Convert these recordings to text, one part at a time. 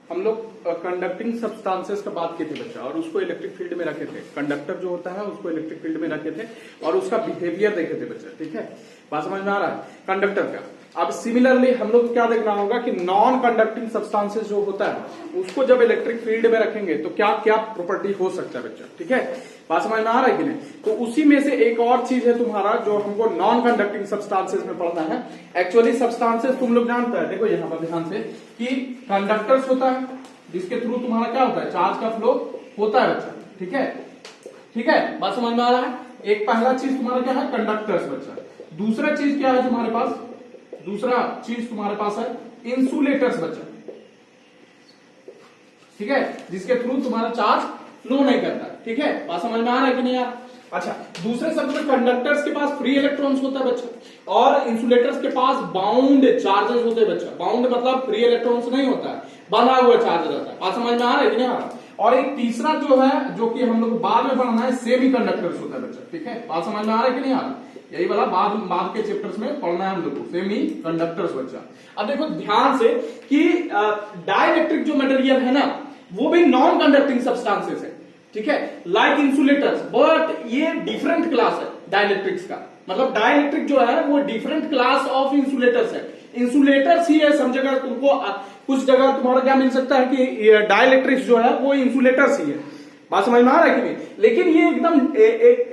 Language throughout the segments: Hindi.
हम लोग कंडक्टिंग सब्सटेंसेस का बात किए थे बच्चा, और उसको इलेक्ट्रिक फील्ड में रखे थे। कंडक्टर जो होता है उसको इलेक्ट्रिक फील्ड में रखे थे और उसका बिहेवियर देखे थे बच्चा। ठीक है, बात समझ में आ रहा है कंडक्टर का। अब सिमिलरली हम लोग को क्या देखना होगा कि नॉन कंडक्टिंग सब्सटेंसेस जो होता है उसको जब इलेक्ट्रिक फील्ड में रखेंगे तो क्या क्या प्रॉपर्टी हो सकता है बच्चा। ठीक है, बात समझ में आ रहा है कि नहीं। तो उसी में से एक और चीज है तुम्हारा जो हमको नॉन कंडक्टिंग सब्सटेंसेस में पढ़ना है। एक्चुअली सब्सटेंसेस तुम लोग जानते हैं, देखो यहाँ पर ध्यान से कि कंडक्टर्स होता है जिसके थ्रू तुम्हारा क्या होता है, चार्ज का फ्लो होता है बच्चा। ठीक है, ठीक है, बात समझ में आ रहा है। एक पहला चीज तुम्हारा क्या है, कंडक्टर्स बच्चा। दूसरा चीज क्या है तुम्हारे पास, दूसरा चीज तुम्हारे पास है इंसुलेटर्स बच्चा। ठीक है, जिसके थ्रू तुम्हारा चार्ज फ्लो नहीं करता। ठीक है, बात समझ में आ रहा है कि नहीं यार। अच्छा, दूसरे शब्द में कंडक्टर्स के पास फ्री इलेक्ट्रॉन्स होता है बच्चा, और इंसुलेटर्स के पास बाउंड चार्जेस होते हैं बच्चा। बाउंड मतलब फ्री इलेक्ट्रॉन्स नहीं होता है, बंधा हुआ चार्ज रहता है। बात समझ में आ रहा है कि नहीं आ रहा। और एक तीसरा जो है, जो कि हम लोग बाद में पढ़ना है, सेमी कंडक्टर्स होता है बच्चा। ठीक है, बात समझ में आ रहा है कि नहीं आ रहा। यही वाला बाद के चैप्टर्स में पढ़ना है हम लोग को, सेमी कंडक्टर्स बच्चा। अब देखो ध्यान से कि डाइलेक्ट्रिक जो मटेरियल है ना वो भी नॉन कंडक्टिंग सब्सटेंसेस है। ठीक है, लाइक इंसुलेटर्स, बट ये डिफरेंट क्लास है डाइलेक्ट्रिक्स का। मतलब डाइलेक्ट्रिक जो है वो डिफरेंट क्लास ऑफ इंसुलेटर्स है। इंसुलेटर्स ही है, समझेगा तुमको कुछ जगह तुम्हारा क्या मिल सकता है कि डाइलेक्ट्रिक्स जो है वो इंसुलेटर्स ही है। बात समझ में आ रहा है कि नहीं। लेकिन ये एकदम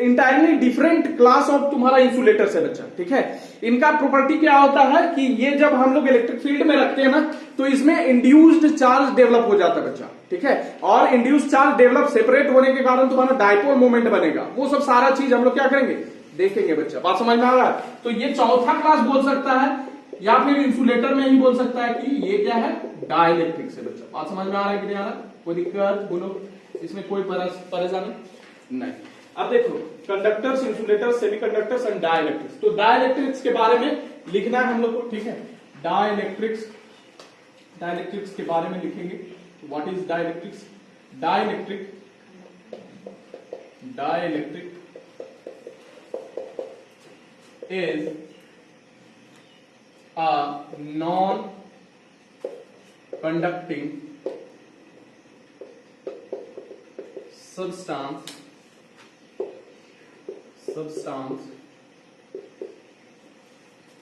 इंटायरली डिफरेंट क्लास ऑफ तुम्हारा इंसुलेटर्स है बच्चा। ठीक है, इनका प्रॉपर्टी क्या होता है कि ये जब हम लोग इलेक्ट्रिक फील्ड में रखते हैं ना तो इसमें इंड्यूस्ड चार्ज डेवलप हो जाता है बच्चा। ठीक है, और इंड्यूस्ड चार्ज डेवलप सेपरेट होने के कारण तुम्हारा डायपोल मोमेंट बनेगा। वो सब सारा चीज हम लोग क्या करेंगे, देखेंगे बच्चा। बात समझ में आ रहा है। तो ये चौथा क्लास बोल सकता है, या फिर इंसुलेटर में ही बोल सकता है कि ये क्या है, डाइलेक्ट्रिक से बच्चा। बात समझ में आ रहा है कि नहीं आ रहा, कोई दिक्कत बोलो, इसमें कोई परेशानी नहीं। अब देखो conductors, insulators, semiconductors and dielectrics. तो डाइलेक्ट्रिक्स के बारे में लिखना है हम लोग को। ठीक है, डाइलेक्ट्रिक्स, डाइलेक्ट्रिक्स के बारे में लिखेंगे। What is dielectrics. Dielectric, dielectric is a non-conducting substance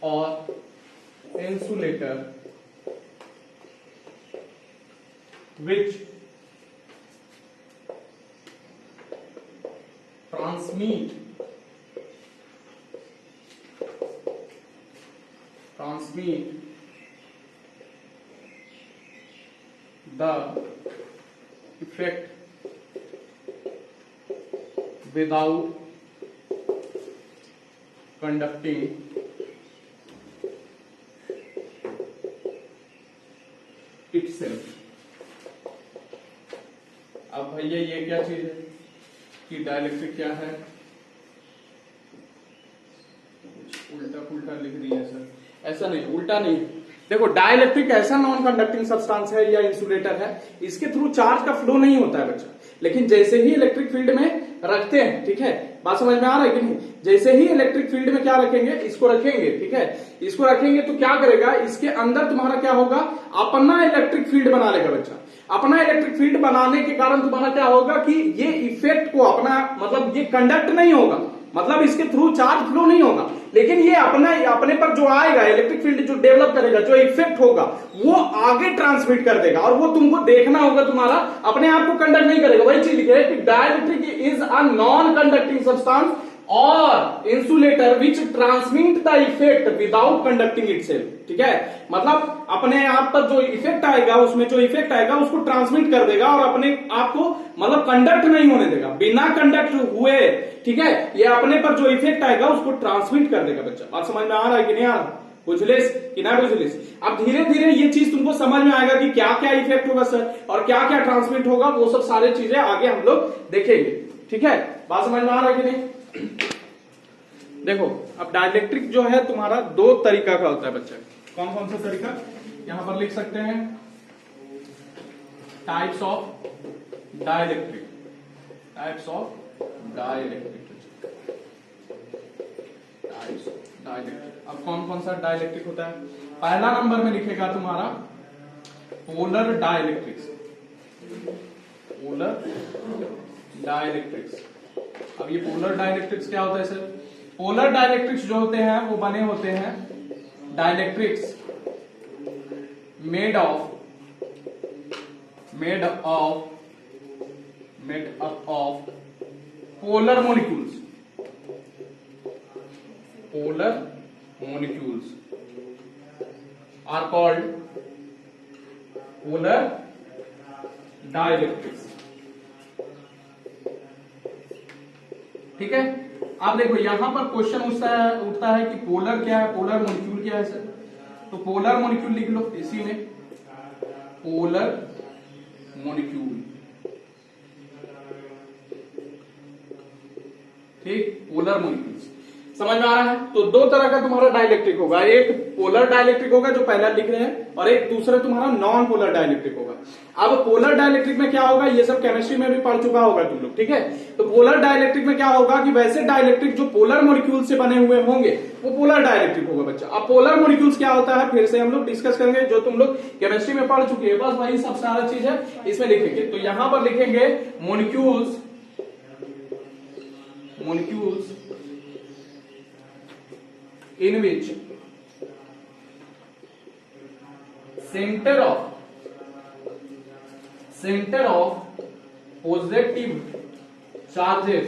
or insulator which transmit the effect without conducting itself। अब भैया ये क्या चीज है कि डाइलेक्ट्रिक क्या है, उल्टा पुल्टा लिख दिया सर। ऐसा नहीं, उल्टा नहीं। देखो डाइलेक्ट्रिक ऐसा नॉन कंडक्टिंग सब्सटेंस है या इंसुलेटर है, इसके थ्रू चार्ज का फ्लो नहीं होता है बच्चा। लेकिन जैसे ही इलेक्ट्रिक फील्ड में रखते हैं, ठीक है, बात समझ में आ रहा है कि नहीं, जैसे ही इलेक्ट्रिक फील्ड में क्या रखेंगे, इसको रखेंगे। ठीक है, इसको रखेंगे तो क्या करेगा, इसके अंदर तुम्हारा क्या होगा, अपना इलेक्ट्रिक फील्ड बना लेगा बच्चा। अपना इलेक्ट्रिक फील्ड बनाने के कारण तुम्हारा क्या होगा कि ये इफेक्ट को अपना, मतलब ये कंडक्ट नहीं होगा, मतलब इसके थ्रू चार्ज फ्लो नहीं होगा, लेकिन ये अपने पर जो आएगा इलेक्ट्रिक फील्ड जो डेवलप करेगा, जो इफेक्ट होगा वो आगे ट्रांसमिट कर देगा, और वो तुमको देखना होगा, तुम्हारा अपने आप को कंडक्ट नहीं करेगा। वही चीज लिखे कि dielectric is a non conducting substance और insulator which transmit the effect without conducting itself. ठीक है, मतलब अपने आप पर जो इफेक्ट आएगा, उसमें जो इफेक्ट आएगा उसको ट्रांसमिट कर देगा और अपने आप को मतलब कंडक्ट नहीं होने देगा, बिना कंडक्ट हुए। ठीक है, ये अपने पर जो इफेक्ट आएगा उसको ट्रांसमिट कर देगा बच्चा। बात समझ में आ रहा है कि नहीं आ रहा, बुझलिस कि ना बुझलिस। अब धीरे धीरे ये चीज तुमको समझ में आएगा कि क्या क्या इफेक्ट होगा सर और क्या क्या ट्रांसमिट होगा, वो सब सारी चीजें आगे हम लोग देखेंगे। ठीक है, बात समझ में आ रहा है कि नहीं। देखो अब डाइलेक्ट्रिक जो है तुम्हारा दो तरीका का होता है बच्चा। कौन कौन सा तरीका, यहां पर लिख सकते हैं types of dielectric, types of dielectric, types of dielectric. अब कौन कौन सा डाइलेक्ट्रिक होता है, पहला नंबर में लिखेगा तुम्हारा पोलर डाइलेक्ट्रिक्स, पोलर डाइलेक्ट्रिक्स। अब ये पोलर डाइलेक्ट्रिक्स क्या होता है सर? पोलर डाइलेक्ट्रिक्स जो होते हैं वो बने होते हैं dielectrics made up of polar molecules, polar molecules are called polar dielectrics। ठीक है, अब देखो यहां पर क्वेश्चन उठता है कि पोलर क्या है, पोलर मॉलिक्यूल क्या है सर? तो पोलर मॉलिक्यूल लिख लो इसी में, पोलर मॉलिक्यूल। ठीक, पोलर मॉलिक्यूल्स समझ में आ रहा है? तो दो तरह का तुम्हारा डाइलेक्ट्रिक होगा, एक पोलर डाइलेक्ट्रिक होगा जो पहला लिख रहे हैं, और एक दूसरा तुम्हारा नॉन पोलर डाइलेक्ट्रिक होगा। अब पोलर डाइलेक्ट्रिक में क्या होगा, ये सब केमिस्ट्री में भी पढ़ चुका होगा तुम लोग, ठीक है? तो पोलर डाइलेक्ट्रिक में क्या होगा कि वैसे डाइलेक्ट्रिक जो पोलर मॉलिक्यूल से बने हुए होंगे वो पोलर डाइलेक्ट्रिक होगा बच्चा। अब पोलर मॉलिक्यूल्स क्या होता है फिर से हम लोग डिस्कस करेंगे, जो तुम लोग केमिस्ट्री में पढ़ चुके हैं, बस वही सब सारा चीज है इसमें लिखेंगे। तो यहां पर लिखेंगे molecules in which center of positive charges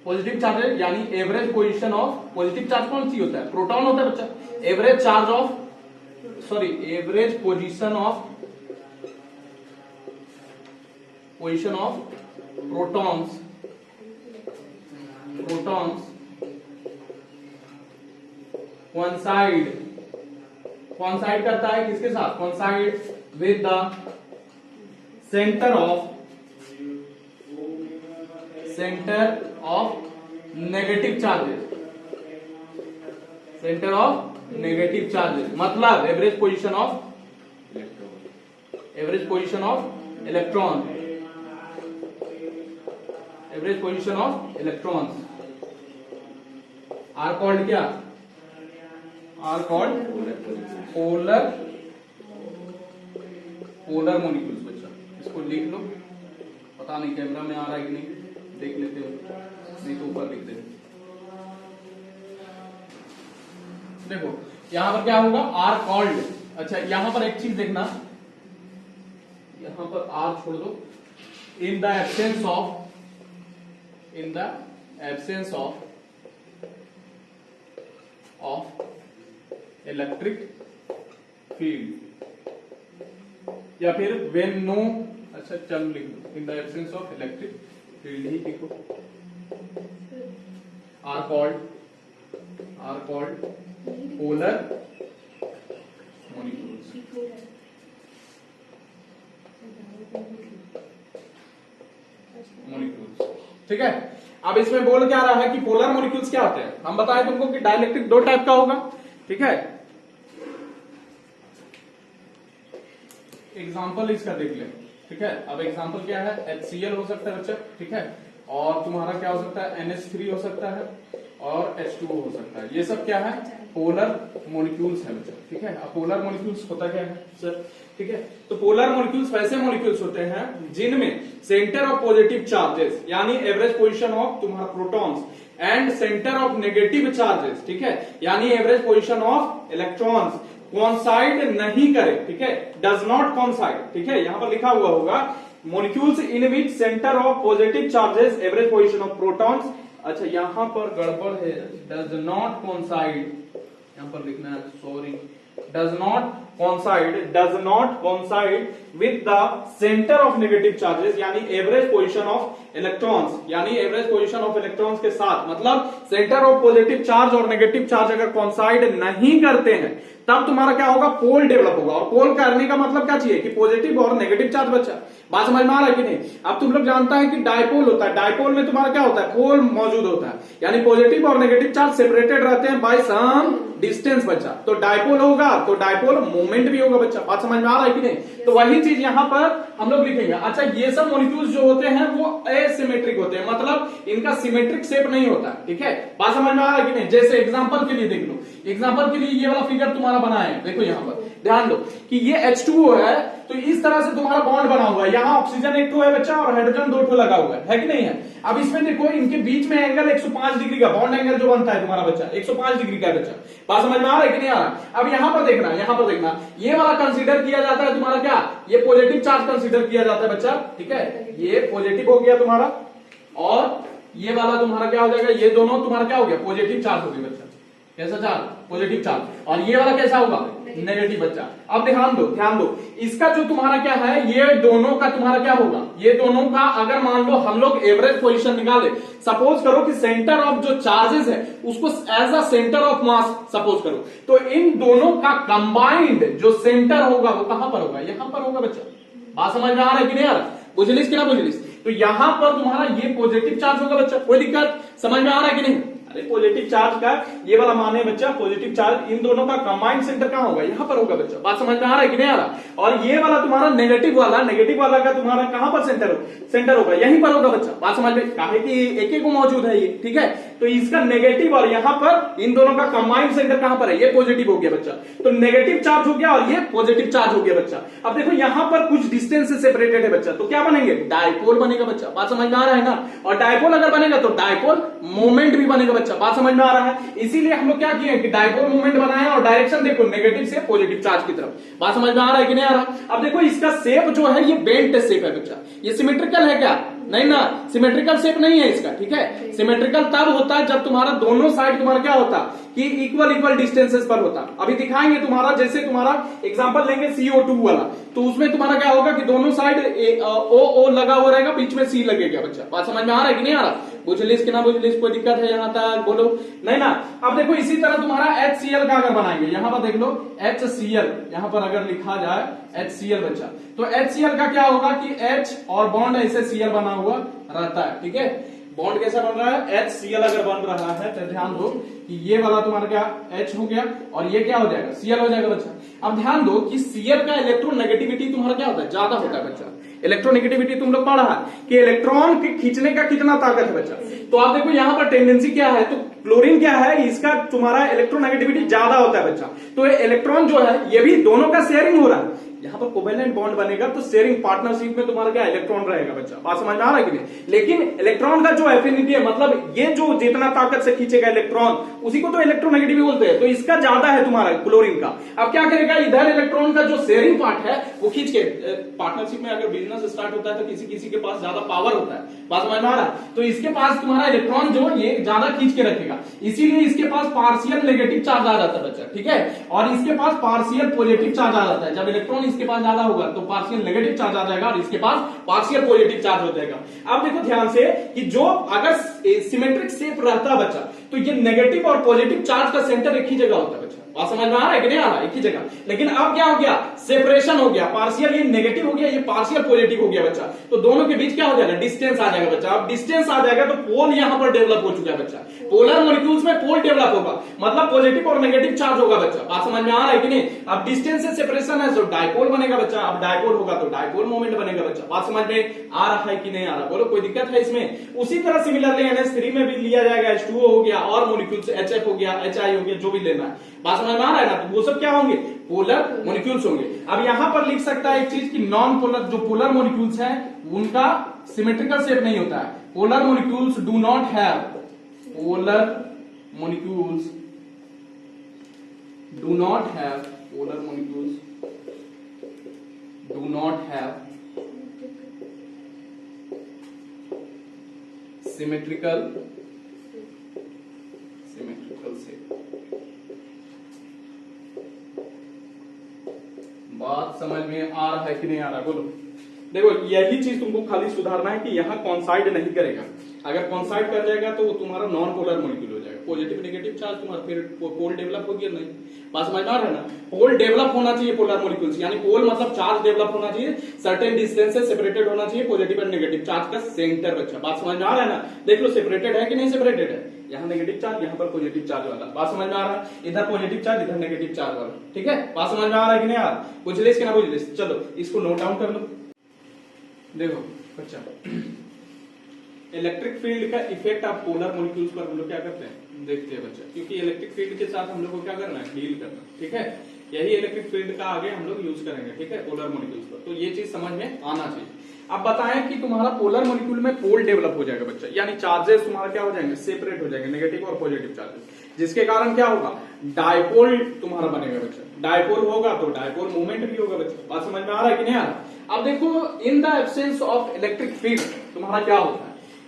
positive charges यानी average position of positive charge कौन सी होता है? प्रोटॉन होता है बच्चा। Average position of protons coincide करता है किसके साथ? Coincide with the centre of negative charges, मतलब average position of electrons are called क्या? Are called polar molecules. बच्चा इसको लिख लो, पता नहीं कैमरा में आ रहा है कि नहीं, देख लेते हो, नहीं तो ऊपर लिख देते। देखो यहां पर क्या होगा, आर कॉल्ड। अच्छा यहां पर एक चीज देखना, यहां पर आर छोड़ दो। In the absence of electric field, या फिर व्हेन नो, अच्छा चलो लिख दो, in the absence of electric field ही लिखो। Are called polar molecules. ठीक है, अब इसमें बोल क्या रहा है कि पोलर मॉलिक्यूल्स क्या होते हैं? हम बताएं तुमको कि डाइलेक्ट्रिक दो टाइप का होगा, ठीक है? एग्जाम्पल इसका देख ले, ठीक है? अब एग्जाम्पल क्या है, HCl हो सकता है बच्चा, ठीक है? और तुम्हारा क्या हो सकता है, NH3 हो सकता है, और H2O हो सकता है। ये सब क्या है, पोलर मॉलिक्यूल्स है बच्चा, ठीक है? अब पोलर मॉलिक्यूल्स होता क्या है सर, ठीक है? तो पोलर मॉलिक्यूल्स वैसे मॉलिक्यूल्स होते हैं जिनमें सेंटर ऑफ पॉजिटिव चार्जेस यानी एवरेज पोजीशन ऑफ तुम्हारा protons and centre of negative charges, ठीक है, यानी average position of electrons coincide नहीं करे, ठीक है, डज नॉट कोइंसाइड, ठीक है? यहां पर लिखा हुआ होगा molecules in which centre of positive charges average position of protons. अच्छा यहां पर गड़बड़ है, डज नॉट कोइंसाइड, यहां पर लिखना है, sorry, does not coincide with the center of negative charges यानी एवरेज पोजीशन ऑफ इलेक्ट्रॉन्स, यानी एवरेज पोजीशन ऑफ इलेक्ट्रॉन्स के साथ, मतलब सेंटर ऑफ पॉजिटिव चार्ज और नेगेटिव चार्ज अगर कोइंसाइड नहीं करते हैं तब तुम्हारा क्या होगा, पोल डेवलप होगा। और पोल करने का मतलब क्या चाहिए कि पॉजिटिव और नेगेटिव चार्ज। बच्चा बात समझ में आ रहा है कि नहीं? अब तुम लोग जानता है कि डायपोल होता है, डायपोल में तुम्हारा क्या होता है, पोल मौजूद होता है, यानी पॉजिटिव और नेगेटिव चार्ज सेपरेटेड रहते हैं बाय सम डिस्टेंस बच्चा, तो डायपोल होगा तो डायपोल मोमेंट भी होगा बच्चा। बात समझ में आ रहा है कि नहीं? तो वही चीज यहां पर हम लोग लिखेंगे। अच्छा, ये सब मॉलिक्यूल्स जो होते हैं वो एसिमेट्रिक होते हैं, मतलब इनका सिमेट्रिक शेप नहीं होता, ठीक है। बात समझ में आ रहा है कि नहीं? जैसे एग्जांपल के लिए देख लो, एग्जांपल के लिए ये वाला फिगर तुम्हारा बना है, देखो यहां पर ध्यान दो कि ये H2O है, तो इस तरह से तुम्हारा बॉन्ड बना हुआ है, यहाँ ऑक्सीजन एक ठो है बच्चा और हाइड्रोजन दो ठो लगा हुआ है कि नहीं है? अब इसमें देखो इनके बीच में एंगल 105 डिग्री का बॉन्ड एंगल जो बनता है तुम्हारा बच्चा 105 डिग्री का बच्चा। बात समझ में आ रहा है कि नहीं आ रहा? अब यहाँ पर देखना, यहाँ पर देखना, ये वाला कंसीडर किया जाता है तुम्हारा क्या, ये पॉजिटिव चार्ज कंसीडर किया जाता है बच्चा, ठीक है। ये पॉजिटिव हो गया तुम्हारा और ये वाला तुम्हारा क्या हो जाएगा, ये दोनों तुम्हारा क्या हो गया, पॉजिटिव चार्ज हो गया बच्चा। कैसा चार्ज? Positive charge. और ये वाला कैसा होगा, नेगेटिव बच्चा। अब ध्यान दो, इसका जो तुम्हारा क्या है, ये दोनों का तुम्हारा क्या होगा, ये दोनों का अगर मान लो हम लोग एवरेज पोजीशन निकाले, सपोज करो कि सेंटर ऑफ जो चार्जेस है उसको as a centre of mass suppose करो, तो इन दोनों का कंबाइंड जो सेंटर होगा वो कहां पर होगा, यहां पर होगा बच्चा। बात समझ में आ रहा है कि नहीं आ रहा? बुझलिस कि ना बुझलिस? तो यहां पर तुम्हारा ये पॉजिटिव चार्ज होगा बच्चा, कोई दिक्कत? समझ में आ रहा है कि नहीं? अरे पॉजिटिव चार्ज का ये वाला माने बच्चा, पॉजिटिव चार्ज इन दोनों का कंबाइंड सेंटर कहां होगा, यहां पर होगा बच्चा। बात समझ में आ रहा है कि नहीं आ रहा? और ये वाला तुम्हारा नेगेटिव वाला का तुम्हारा कहां पर सेंटर होगा, यहीं पर होगा बच्चा। बात समझ में, काहे कि एक एक मौजूद है ये, ठीक है। तो इसका नेगेटिव और यहां पर इन दोनों का कंबाइंड सेंटर कहां पर है, ये पॉजिटिव हो गया बच्चा, तो नेगेटिव चार्ज हो गया और ये पॉजिटिव चार्ज हो गया बच्चा। अब देखो यहां पर कुछ डिस्टेंस से सेपरेटेड है बच्चा, तो क्या बनेंगे, डायपोल बनेगा बच्चा। बात समझ में आ रहा है ना? और डायपोल अगर बनेगा तो डायपोल मोमेंट भी बनेगा बच्चा। बात समझ में आ रहा है? इसीलिए हम लोग क्या किए कि डायपोल मोमेंट बनाया और डायरेक्शन देखो नेगेटिव से पॉजिटिव चार्ज की तरफ। बात समझ में आ रहा है कि नहीं आ रहा? अब देखो इसका शेप जो है ये बेंट शेप है बच्चा, ये सिमेट्रिकल है क्या, नहीं ना, सिमेट्रिकल शेप नहीं है इसका, ठीक है। सिमेट्रिकल तब होता है जब तुम्हारा दोनों साइड तुम्हारा क्या होता कि इक्वल डिस्टेंसेस पर होता। अभी दिखाएंगे तुम्हारा, जैसे तुम्हारा एग्जांपल लेंगे CO2 वाला, तो उसमें तुम्हारा क्या होगा कि दोनों साइड O लगा हुआ रहेगा, बीच में C लगेगा बच्चा। बात समझ में आ रहा है कि नहीं आ रहा? बुझलिस कि ना बुझलिस? कोई दिक्कत है यहां तक? बोलो नहीं ना। अब देखो इसी तरह तुम्हारा HCl का अगर बनाएंगे, यहां पर देख लो HCl, यहां पर अगर लिखा जाए HCl बच्चा, तो HCl का क्या होगा कि H और बॉन्ड ऐसे Cl बना हुआ रहता है, ठीक है। बॉन्ड कैसा बन रहा है, HCl अगर बन रहा है तो ध्यान दो कि ये वाला तुम्हारा क्या H हो गया और ये क्या हो जाएगा, Cl हो जाएगा बच्चा। अब ध्यान दो कि Cl का इलेक्ट्रोनेगेटिविटी तुम्हारा क्या होता है, ज्यादा होता है बच्चा। इलेक्ट्रोनेगेटिविटी तुम लोग पढ़ा है कि इलेक्ट्रॉन के खींचने का कितना ताकत है बच्चा। तो आप देखो यहां पर टेंडेंसी क्या है, तो क्लोरीन क्या है, इसका तुम्हारा इलेक्ट्रोनेगेटिविटी ज्यादा होता है बच्चा। तो इलेक्ट्रॉन जो है ये भी दोनों का शेयरिंग हो रहा है, यहां पर कोवेलेंट बॉन्ड बनेगा तो शेयरिंग पार्टनरशिप में तुम्हारा क्या इलेक्ट्रॉन रहेगा बच्चा। बात समझ में आ रहा है कि नहीं? लेकिन इलेक्ट्रॉन का जो एफिनिटी है, मतलब ये जो जितना ताकत से खींचेगा इलेक्ट्रॉन उसी को तो इलेक्ट्रोनेगेटिव बोलते हैं, तो इसका ज्यादा है तुम्हारा क्लोरीन का। अब क्या करेगा, इधर इलेक्ट्रॉन का जो शेयरिंग पार्ट है वो खींच के, पार्टनरशिप में अगर बिजनेस स्टार्ट होता है तो किसी किसी के पास ज्यादा पावर होता है, बात समझ में आ रहा है, तो इसके पास तुम्हारा इलेक्ट्रॉन जो ये ज्यादा खींच के रखेगा, इसीलिए इसके पास पार्शियल नेगेटिव चार्ज आ जाता है बच्चा, ठीक है। और इसके पास पार्शियल पॉजिटिव चार्ज आ जाता है, जब इलेक्ट्रॉन इसके पास ज्यादा होगा तो पार्शियल नेगेटिव चार्ज आ जाएगा और इसके पास पार्शियल पॉजिटिव चार्ज हो जाएगा। अब देखो ध्यान से कि जो अगर सिमेट्रिक शेप रहता है बच्चा, तो ये नेगेटिव और पॉजिटिव चार्ज का सेंटर एक ही जगह होता है बच्चा। बात समझ में आ रहा है कि नहीं आ रहा? एक ही जगह। लेकिन अब क्या हो गया, सेपरेशन हो गया, पार्शियल ये नेगेटिव हो गया, ये पार्शियल पॉजिटिव हो गया बच्चा, तो दोनों के बीच क्या हो जाएगा, डिस्टेंस आ जाएगा बच्चा। अब डिस्टेंस आ जाएगा तो पोल यहां पर डेवलप हो चुका है बच्चा। पोलर मॉलिक्यूल्स में पोल डेवलप होगा, मतलब पॉजिटिव और नेगेटिव चार्ज होगा बच्चा। बात समझ में आ रहा है कि नहीं? अब डिस्टेंस से सेपरेशन है तो डायपोल बनेगा बच्चा, अब डायपोल होगा तो डायपोल मोमेंट बनेगा बच्चा। बात समझ में आ रहा है कि नहीं आ रहा? बोलो कोई दिक्कत है इसमें? उसी तरह सिमिलरली NH3 में भी लिया जाएगा, H2O हो गया और मॉलिक्यूल्स HF हो गया, HI हो गया, जो भी लेना है। बात समझ में आ रहा है ना? तो वो सब क्या होंगे, पोलर मॉलिक्यूल्स होंगे। अब यहां पर लिख सकता है एक चीज कि नॉन पोलर, जो पोलर मॉलिक्यूल्स हैं उनका सिमेट्रिकल शेप नहीं होता है। Polar molecules do not have, polar molecules do not have, polar molecules do not have symmetrical shape. बात समझ में आ रहा है कि नहीं आ रहा? बोलो। देखो यही चीज तुमको खाली सुधारना है कि यहाँ कॉन्साइड नहीं करेगा। अगर कॉन्साइड कर जाएगा तो वो तुम्हारा नॉन पोलर मॉलिक्यूल हो जाएगा, पॉजिटिव नेगेटिव चार्ज तुम्हारा, फिर पोल डेवलप हो गया नहीं। बात समझ में आ रहा है ना? पोल डेवलप होना चाहिए पोलर मॉलिक्यूल्स, यानी पोल मतलब चार्ज डेवलप होना चाहिए, सर्टेन डिस्टेंस से सेपरेटेड होना चाहिए, पॉजिटिव एंड नेगेटिव चार्ज का सेंटर बच्चा। बात समझ में आ रहा है ना? देख लो सेपरेटेड है कि नहीं सेपरेटेड है, यहाँ नेगेटिव चार्ज, यहाँ पर पॉजिटिव चार्ज वाला। बात समझ में आ रहा है? इधर पॉजिटिव चार्ज, इधर नेगेटिव चार्ज वाला। ठीक है, बात समझ में आ रहा है कि नहीं यार? पूछ ले इसके ना पूछ ले। चलो इसको नोट डाउन कर लो। देखो बच्चा, इलेक्ट्रिक फील्ड का इफेक्ट आप पोलर मॉलिक्यूल्स पर हम लोग क्या करते हैं, देखते हैं बच्चा, क्योंकि इलेक्ट्रिक फील्ड के साथ हम लोग को क्या करना है, डील करना है। ठीक है, यही इलेक्ट्रिक फील्ड का आगे हम लोग यूज करेंगे। ठीक है, पोलर मॉलिक्यूल्स पर। तो ये चीज समझ में आना चाहिए। अब बताएं कि तुम्हारा पोलर मॉलिक्यूल में पोल डेवलप हो जाएगा बच्चा, यानी चार्जेस तुम्हारा क्या हो जाएंगे, सेपरेट हो जाएंगे, नेगेटिव और पॉजिटिव चार्जेस, जिसके कारण क्या होगा, डायपोल तुम्हारा बनेगा बच्चा। डायपोल होगा तो डायपोल मूवमेंट भी होगा बच्चा। बात समझ में आ रहा है कि नहीं आ रहा? अब देखो, इन the absence of electric field तुम्हारा क्या होता है,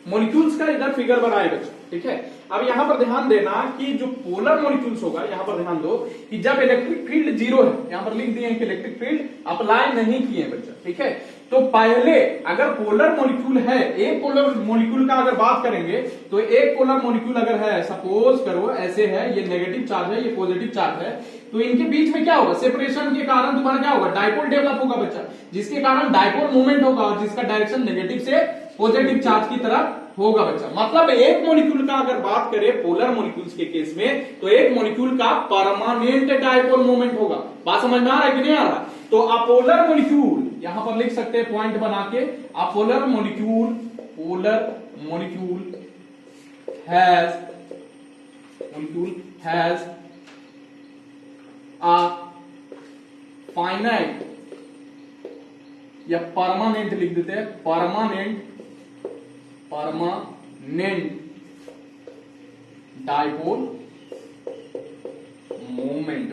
मॉलिक्यूल्स का इधर फिगर बनाए बच्चा। ठीक है, अब यहां पर ध्यान देना कि जो पोलर मॉलिक्यूल्स होगा, यहां पर ध्यान दो कि जब इलेक्ट्रिक फील्ड जीरो है, यहां पर लिख दिए हैं कि इलेक्ट्रिक फील्ड अप्लाई नहीं किए हैं बच्चा। ठीक है, तो पहले अगर पोलर मॉलिक्यूल है, एक पोलर मॉलिक्यूल का अगर बात करेंगे तो एक पोलर मॉलिक्यूल अगर है, सपोज करो ऐसे है, ये नेगेटिव चार्ज है, ये पॉजिटिव चार्ज है, तो इनके बीच में क्या होगा, सेपरेशन के कारण तुम्हारा क्या होगा, डायपोल डेवलप होगा बच्चा, जिसके कारण डायपोल मूवमेंट होगा और जिसका डायरेक्शन नेगेटिव से पॉजिटिव चार्ज की तरफ होगा बच्चा। मतलब एक मॉलिक्यूल का अगर बात करें पोलर मॉलिक्यूल्स के केस में, तो एक मॉलिक्यूल का परमानेंट डायपोल मूवमेंट होगा। बात समझ में आ रहा है कि नहीं आ रहा? तो अपोलर मॉलिक्यूल यहां पर लिख सकते हैं पॉइंट बना के, अपोलर मॉलिक्यूल हैज अ फाइनाइट या परमानेंट लिख देते हैं, permanent dipole moment,